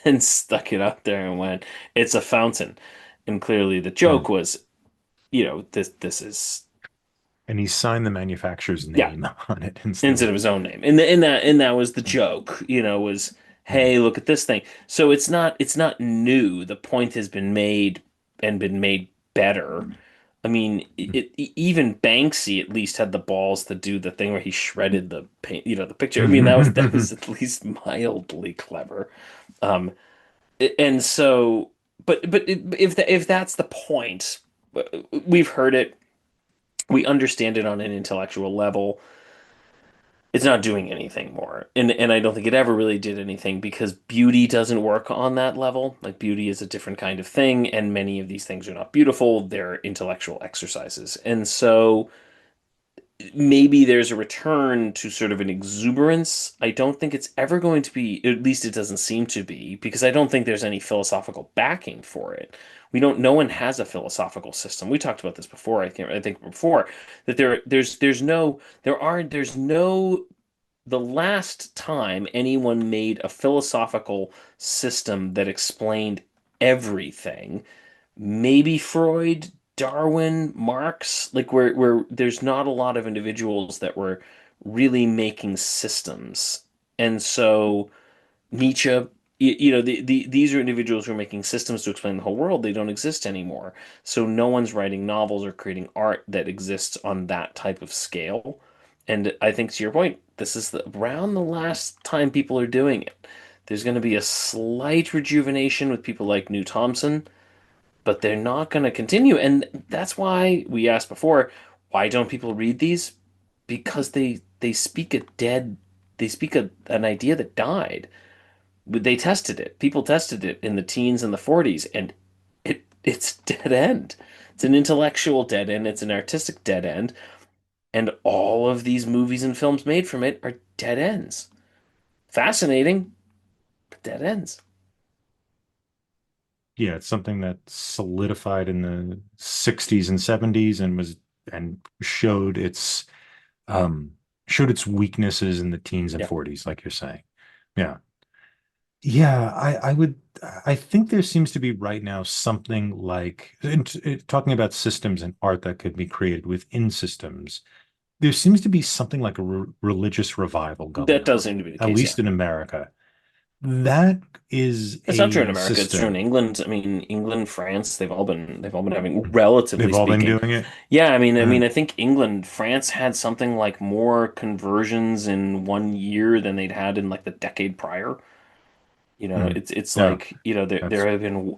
and stuck it up there and went, "It's a fountain." And clearly, the joke Mhm. was, this is And he signed the manufacturer's yeah, name on it instead instead. of his own name. And that was the joke. Was, Mhm. hey, look at this thing. So it's not new. The point has been made and been made better. I mean, even Banksy at least had the balls to do the thing where he shredded the paint, the picture. I mean, that was at least mildly clever. Um, and so, but if that's the point, we've heard it, we understand it on an intellectual level. It's not doing anything more, and I don't think it ever really did anything because beauty doesn't work on that level. Like beauty is a different kind of thing, and many of these things are not beautiful. They're intellectual exercises, and so maybe there's a return to sort of an exuberance. I don't think it's ever going to be, at least it doesn't seem to be, because I don't think there's any philosophical backing for it. We don't, no one has a philosophical system. We talked about this before, I think before, that there's no, the last time anyone made a philosophical system that explained everything, maybe Freud, Darwin, Marx, like where there's not a lot of individuals that were really making systems. And so Nietzsche, these are individuals who are making systems to explain the whole world. They don't exist anymore. So no one's writing novels or creating art that exists on that type of scale. And I think to your point, this is around the last time people are doing it. There's going to be a slight rejuvenation with people like New Thompson, but they're not going to continue. And that's why we asked before, why don't people read these? Because they speak an idea that died. They tested it. People tested it in the teens and the 40s, and it's dead end. It's an intellectual dead end. It's an artistic dead end, and all of these movies and films made from it are dead ends. Fascinating, but dead ends. Yeah, it's something that solidified in the 60s and 70s and was and um showed its weaknesses in the teens and Yeah. 40s, like you're saying. Yeah. Yeah, I think there seems to be right now something like talking about systems and art that could be created within systems. There seems to be something like a religious revival going That does on, seem to be the at case, yeah. least in America. That is It's not true in a America. It's true in system. England. I mean, England, France, they've all been having, relatively They've all been speaking. doing it. Yeah, I mean, Mm, I think England, France had something like more conversions in 1 year than they'd had in like the decade prior. mm. It's Yeah, like, there that's have been,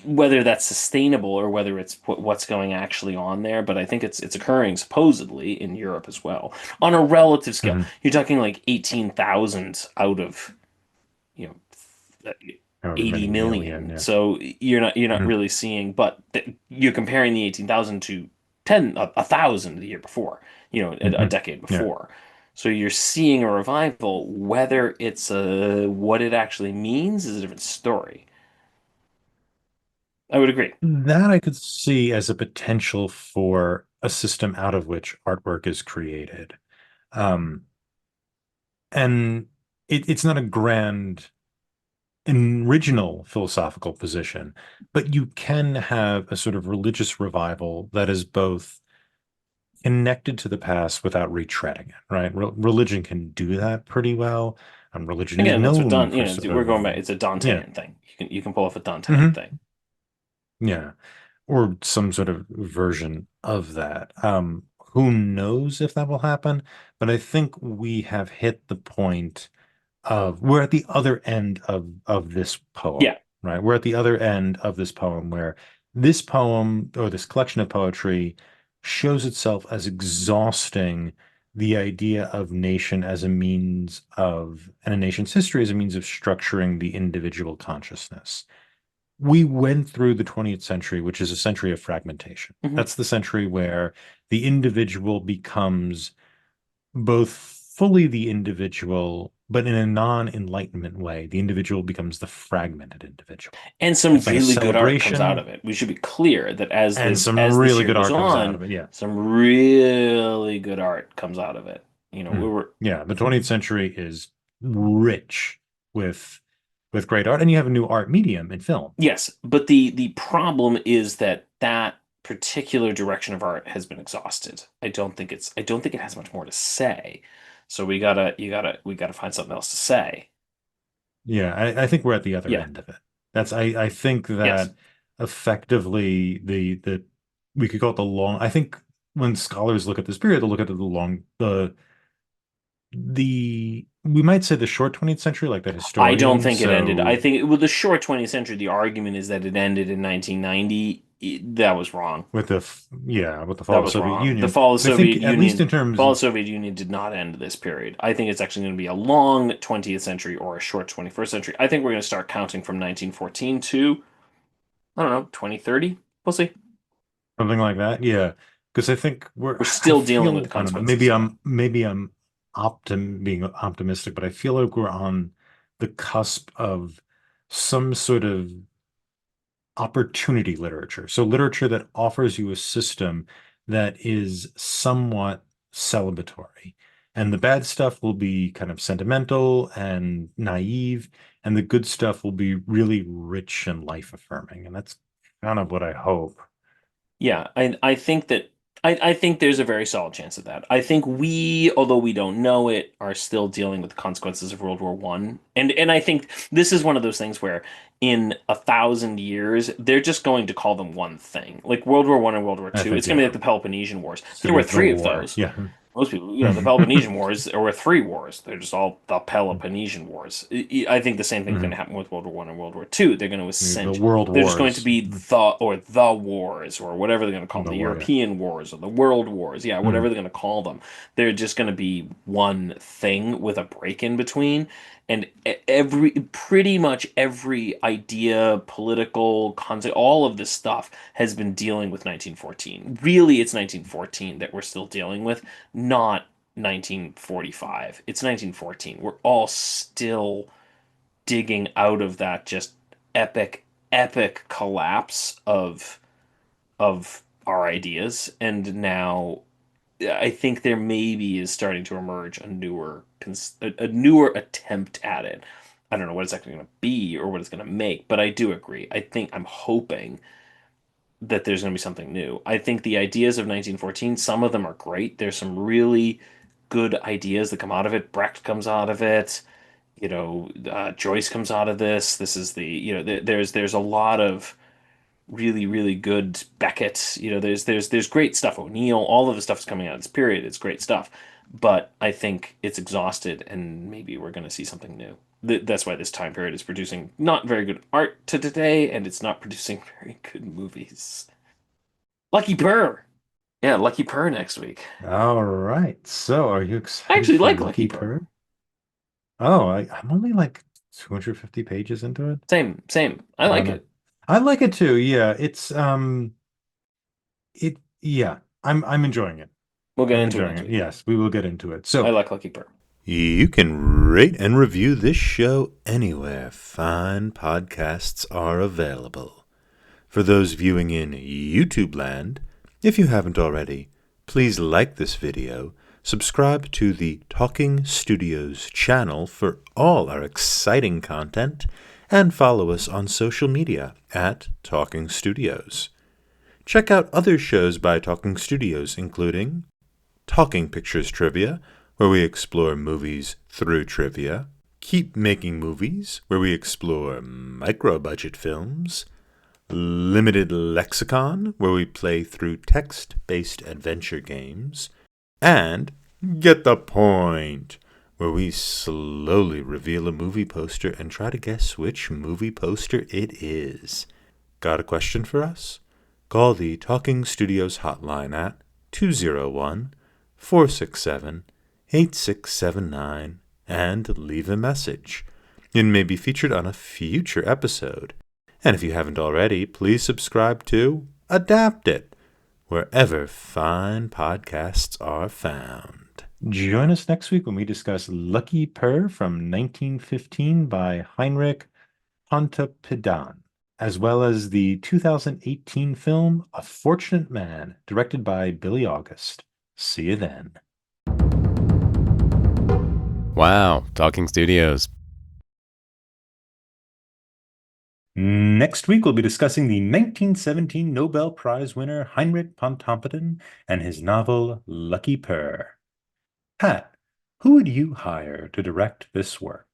whether that's sustainable or whether it's what's going actually on there, but I think it's occurring supposedly in Europe as well on a relative scale. mhm, You're talking like 18,000 out of, you know, however 80 many million. million. Yeah. So you're not Mm, really seeing, but you're comparing the 18,000 to 1,000 the year before, a mhm. decade Yeah. before. So you're seeing a revival. Whether it's what it actually means is a different story. I would agree. That I could see as a potential for a system out of which artwork is created. Um, and it's not a grand original philosophical position, but you can have a sort of religious revival that is both connected to the past without retreading it, right? Religion can do that pretty well. Religion is Again, that's what known Don, for we're going back. It's a yeah, Dantean thing. You can pull off a Dantean hmm thing. yeah, or some sort of version of that. Who knows if that will happen? But I think we have hit the point we're at the other end of this poem, Yeah. right? We're at the other end of this poem where this poem or this collection of poetry shows itself as exhausting the idea of nation as a means of, and a nation's history as a means of structuring the individual consciousness. We went through the 20th century, which is a century of fragmentation. Hmm. That's the century where the individual becomes both fully the individual, but in a non-enlightenment way, the individual becomes the fragmented individual. And some It's like a really good art comes out celebration of it. We should be clear that as and the some as this really year good goes art comes out on, of it. Yeah. some really good art comes out of it. We Mm. were Yeah, the 20th century is rich with great art, and you have a new art medium in film. Yes, but the problem is that particular direction of art has been exhausted. I don't think it has much more to say. So we gotta find something else to say. Yeah, I think we're at the other Yeah. end of it. I think Yes. that effectively the we could call it the long. I think when scholars look at this period, they'll look at the we might say the short 20th century, like the I don't historian. think it ended. I So think with the short 20th century, the argument is that it ended in 1990. That was wrong. with yeah, with the fall That of the was Soviet wrong. The Union, fall of the but I think Soviet at least Union, in terms fall of the Soviet Union did not end this period. I think it's actually going to be a long 20th century or a short 21st century. I think we're going to start counting from 1914 to, I don't know, 2030. We'll see. something like that, yeah. because I think We're I still dealing with the feel, I don't know, consequences of that. maybe I'm being optimistic, but I feel like we're on the cusp of some sort of opportunity literature. So literature that offers you a system that is somewhat celebratory. And the bad stuff will be kind of sentimental and naive, and the good stuff will be really rich and life affirming. And that's kind of what I hope. Yeah, I think that I think there's a very solid chance of that. I think we, although we don't know it, are still dealing with the consequences of World War One. And I think this is one of those things where in 1,000 years, they're just going to call them one thing. Like World War One and World War I Two, think, it's gonna be like yeah, the Peloponnesian Wars. it's There gonna were be the three of war. those. Yeah. Most people, the Peloponnesian Wars, there were three wars. They're just all the Peloponnesian Wars. I think the same thing's going to Mhm. happen with World War One and World War Two. They're going to The essentially, world they're just going to wars. be the wars or whatever they're going to call them, The the war, yeah. European wars or the world wars. Yeah, whatever Mhm. they're going to call them. They're just going to be one thing with a break in between. And pretty much every idea, political concept, all of this stuff has been dealing with 1914. Really, it's 1914 that we're still dealing with, not 1945. It's 1914. We're all still digging out of that just epic, epic collapse of our ideas, and now I think there maybe is starting to emerge a newer attempt at it. I don't know what it's actually going to be or what it's going to make, but I do agree. I'm hoping that there's going to be something new. I think the ideas of 1914, some of them are great. There's some really good ideas that come out of it. Brecht comes out of it. Joyce comes out of this. This is there's a lot of really good Beckett. There's great stuff. O'Neill, all of the stuff is coming out of this period. It's great stuff, but I think it's exhausted, and maybe we're going to see something new. That's why this time period is producing not very good art to today, and it's not producing very good movies. Lucky Purr. Yeah, Lucky Purr next week. All right. So, are you I excited actually for like Lucky Lucky Purr. Purr? Oh, I'm only like 250 pages into it. Same, same. I I don't like know. it. I like it too. Yeah, yeah. I'm enjoying it. We'll get I'm into it enjoying next it. week. Yes, we will get into it. I So, like Lucky Purr. You can rate and review this show anywhere fine podcasts are available. For those viewing in YouTube land, if you haven't already, please like this video, subscribe to the Talking Studios channel for all our exciting content, and follow us on social media at Talking Studios. Check out other shows by Talking Studios, including Talking Pictures Trivia, where we explore movies through trivia, Keep Making Movies, where we explore micro-budget films, Limited Lexicon, where we play through text-based adventure games, and Get the Point, where we slowly reveal a movie poster and try to guess which movie poster it is. Got a question for us? Call the Talking Studios hotline at 201 467 8679 and leave a message. It may be featured on a future episode. And if you haven't already, please subscribe to Adapt It, wherever fine podcasts are found. join us next week when we discuss Lucky Purr from 1915 by Heinrich Pontoppidan, as well as the 2018 film A Fortunate Man, directed by Billy August. See you then. Wow, Talking Studios. Next week, we'll be discussing the 1917 Nobel Prize winner Heinrich Pontoppidan and his novel Lucky Purr. Pat, who would you hire to direct this work?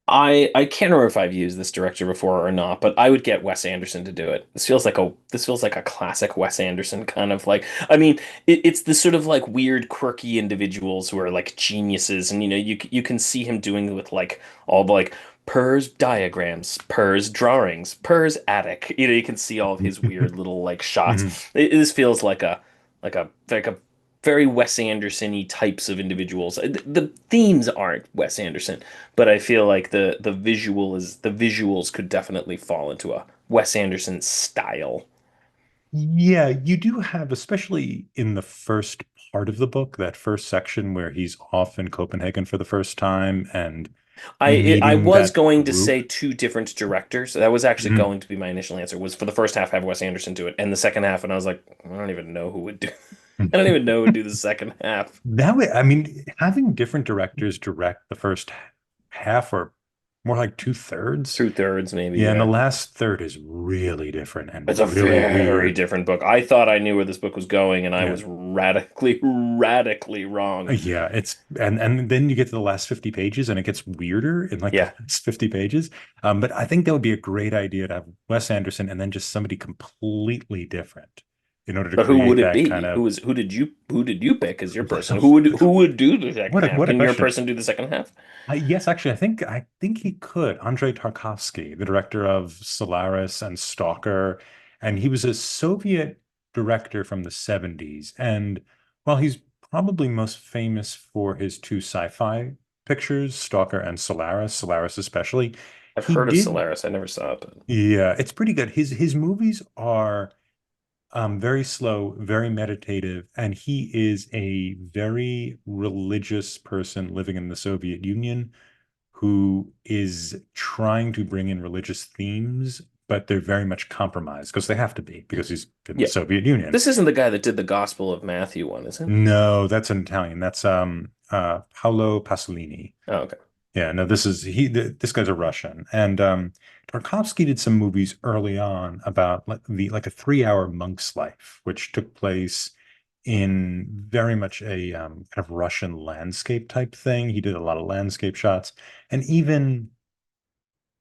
I can't remember if I've used this director before or not, but I would get Wes Anderson to do it. This feels like a classic Wes Anderson kind of like. I mean, it's this sort of like weird, quirky individuals who are like geniuses, and you can see him doing it with like all the like Purr's diagrams, Purr's drawings, Purr's attic. You can see all of his weird little like shots. Mhm. This feels like a very Wes Anderson-y types of individuals. The themes aren't Wes Anderson, but I feel like the visuals could definitely fall into a Wes Anderson style. Yeah, you do have, especially in the first part of the book, that first section where he's off in Copenhagen for the first time and I meeting was that going to group. say two different directors. That was actually Mhm. going to be my initial answer. Was for the first half have Wes Anderson do it, and the second half, and I was like, I don't even know who would do. I don't even know who would do the second half. That way, I mean, having different directors direct the first half or more like two-thirds. Two-thirds, maybe. Yeah, and the Yeah, last third is really different it's a and really very weird. different book. I thought I knew where this book was going, and I Yeah. was radically, radically wrong. Yeah, it's and then you get to the last 50 pages and it gets weirder in like the Yeah, last 50 pages. But I think that would be a great idea to have Wes Anderson and then just somebody completely different in order to but who would create it that kind be? of Who did you pick as your person? Who would do the second half? what a Can your question. person do the second half? Yes, actually, I think he could. Andrei Tarkovsky, the director of Solaris and Stalker, and he was a Soviet director from the 70s. And while he's probably most famous for his two sci-fi pictures, Stalker and Solaris, Solaris especially, I've he heard of did, Solaris. I never saw it, but yeah, it's pretty good. His movies are very slow, very meditative, and he is a very religious person living in the Soviet Union who is trying to bring in religious themes, but they're very much compromised because they have to be because he's in the yeah. Soviet Union. This isn't the guy that did the Gospel of Matthew one, is it? No, that's an Italian. That's Paolo Pasolini. Oh, okay. Yeah, no, this guy's a Russian. And Tarkovsky did some movies early on about like a 3 hour monk's life, which took place in very much a kind of Russian landscape type thing. He did a lot of landscape shots. And even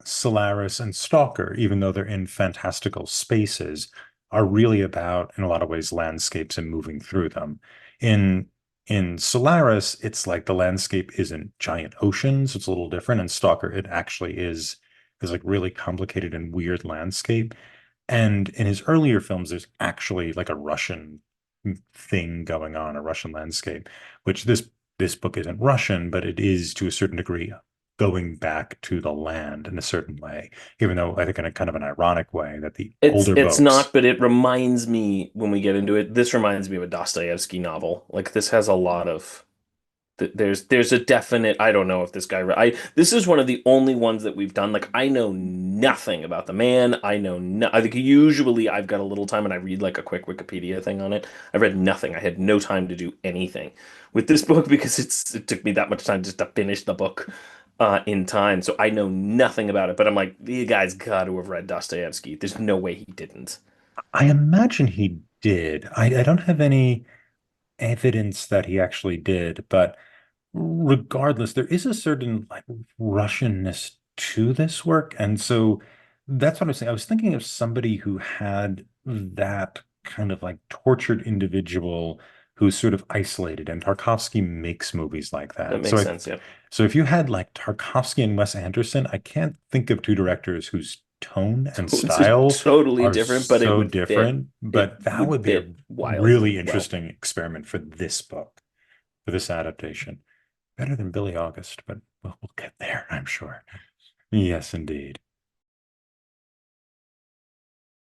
Solaris and Stalker, even though they're in fantastical spaces, are really about, in a lot of ways, landscapes and moving through them. In in Solaris, it's like the landscape isn't giant oceans, it's a little different. In Stalker, it actually is like really complicated and weird landscape. And in his earlier films, there's actually like a Russian thing going on, a Russian landscape, which this book isn't Russian, but it is to a certain degree going back to the land in a certain way, even though I think in a kind of an ironic way that the older It's books. not, but it reminds me when we get into it, this reminds me of a Dostoevsky novel. Like this has a lot of there's a definite I don't know if this guy I this is one of the only ones that we've done. Like I know nothing about the man. I know no, I think usually I've got a little time and I read like a quick Wikipedia thing on it. I read nothing. I had no time to do anything with this book because it took me that much time just to finish the book in time. So I know nothing about it, but I'm like, the guy's got to have read Dostoevsky. There's no way he didn't. I imagine he did. I don't have any evidence that he actually did, but regardless, there is a certain like Russianness to this work. And so that's what I was saying. I was thinking of somebody who had that kind of like tortured individual who's sort of isolated, and Tarkovsky makes movies like That that. makes sense. Yeah. So if you had like Tarkovsky and Wes Anderson, I can't think of two directors whose tone and It's style totally are different, but it so would fit. different, It but that would would be a fit wildly really well. interesting experiment for this book, for this adaptation. Better than Billy August, but we'll get there, I'm sure. Yes, indeed.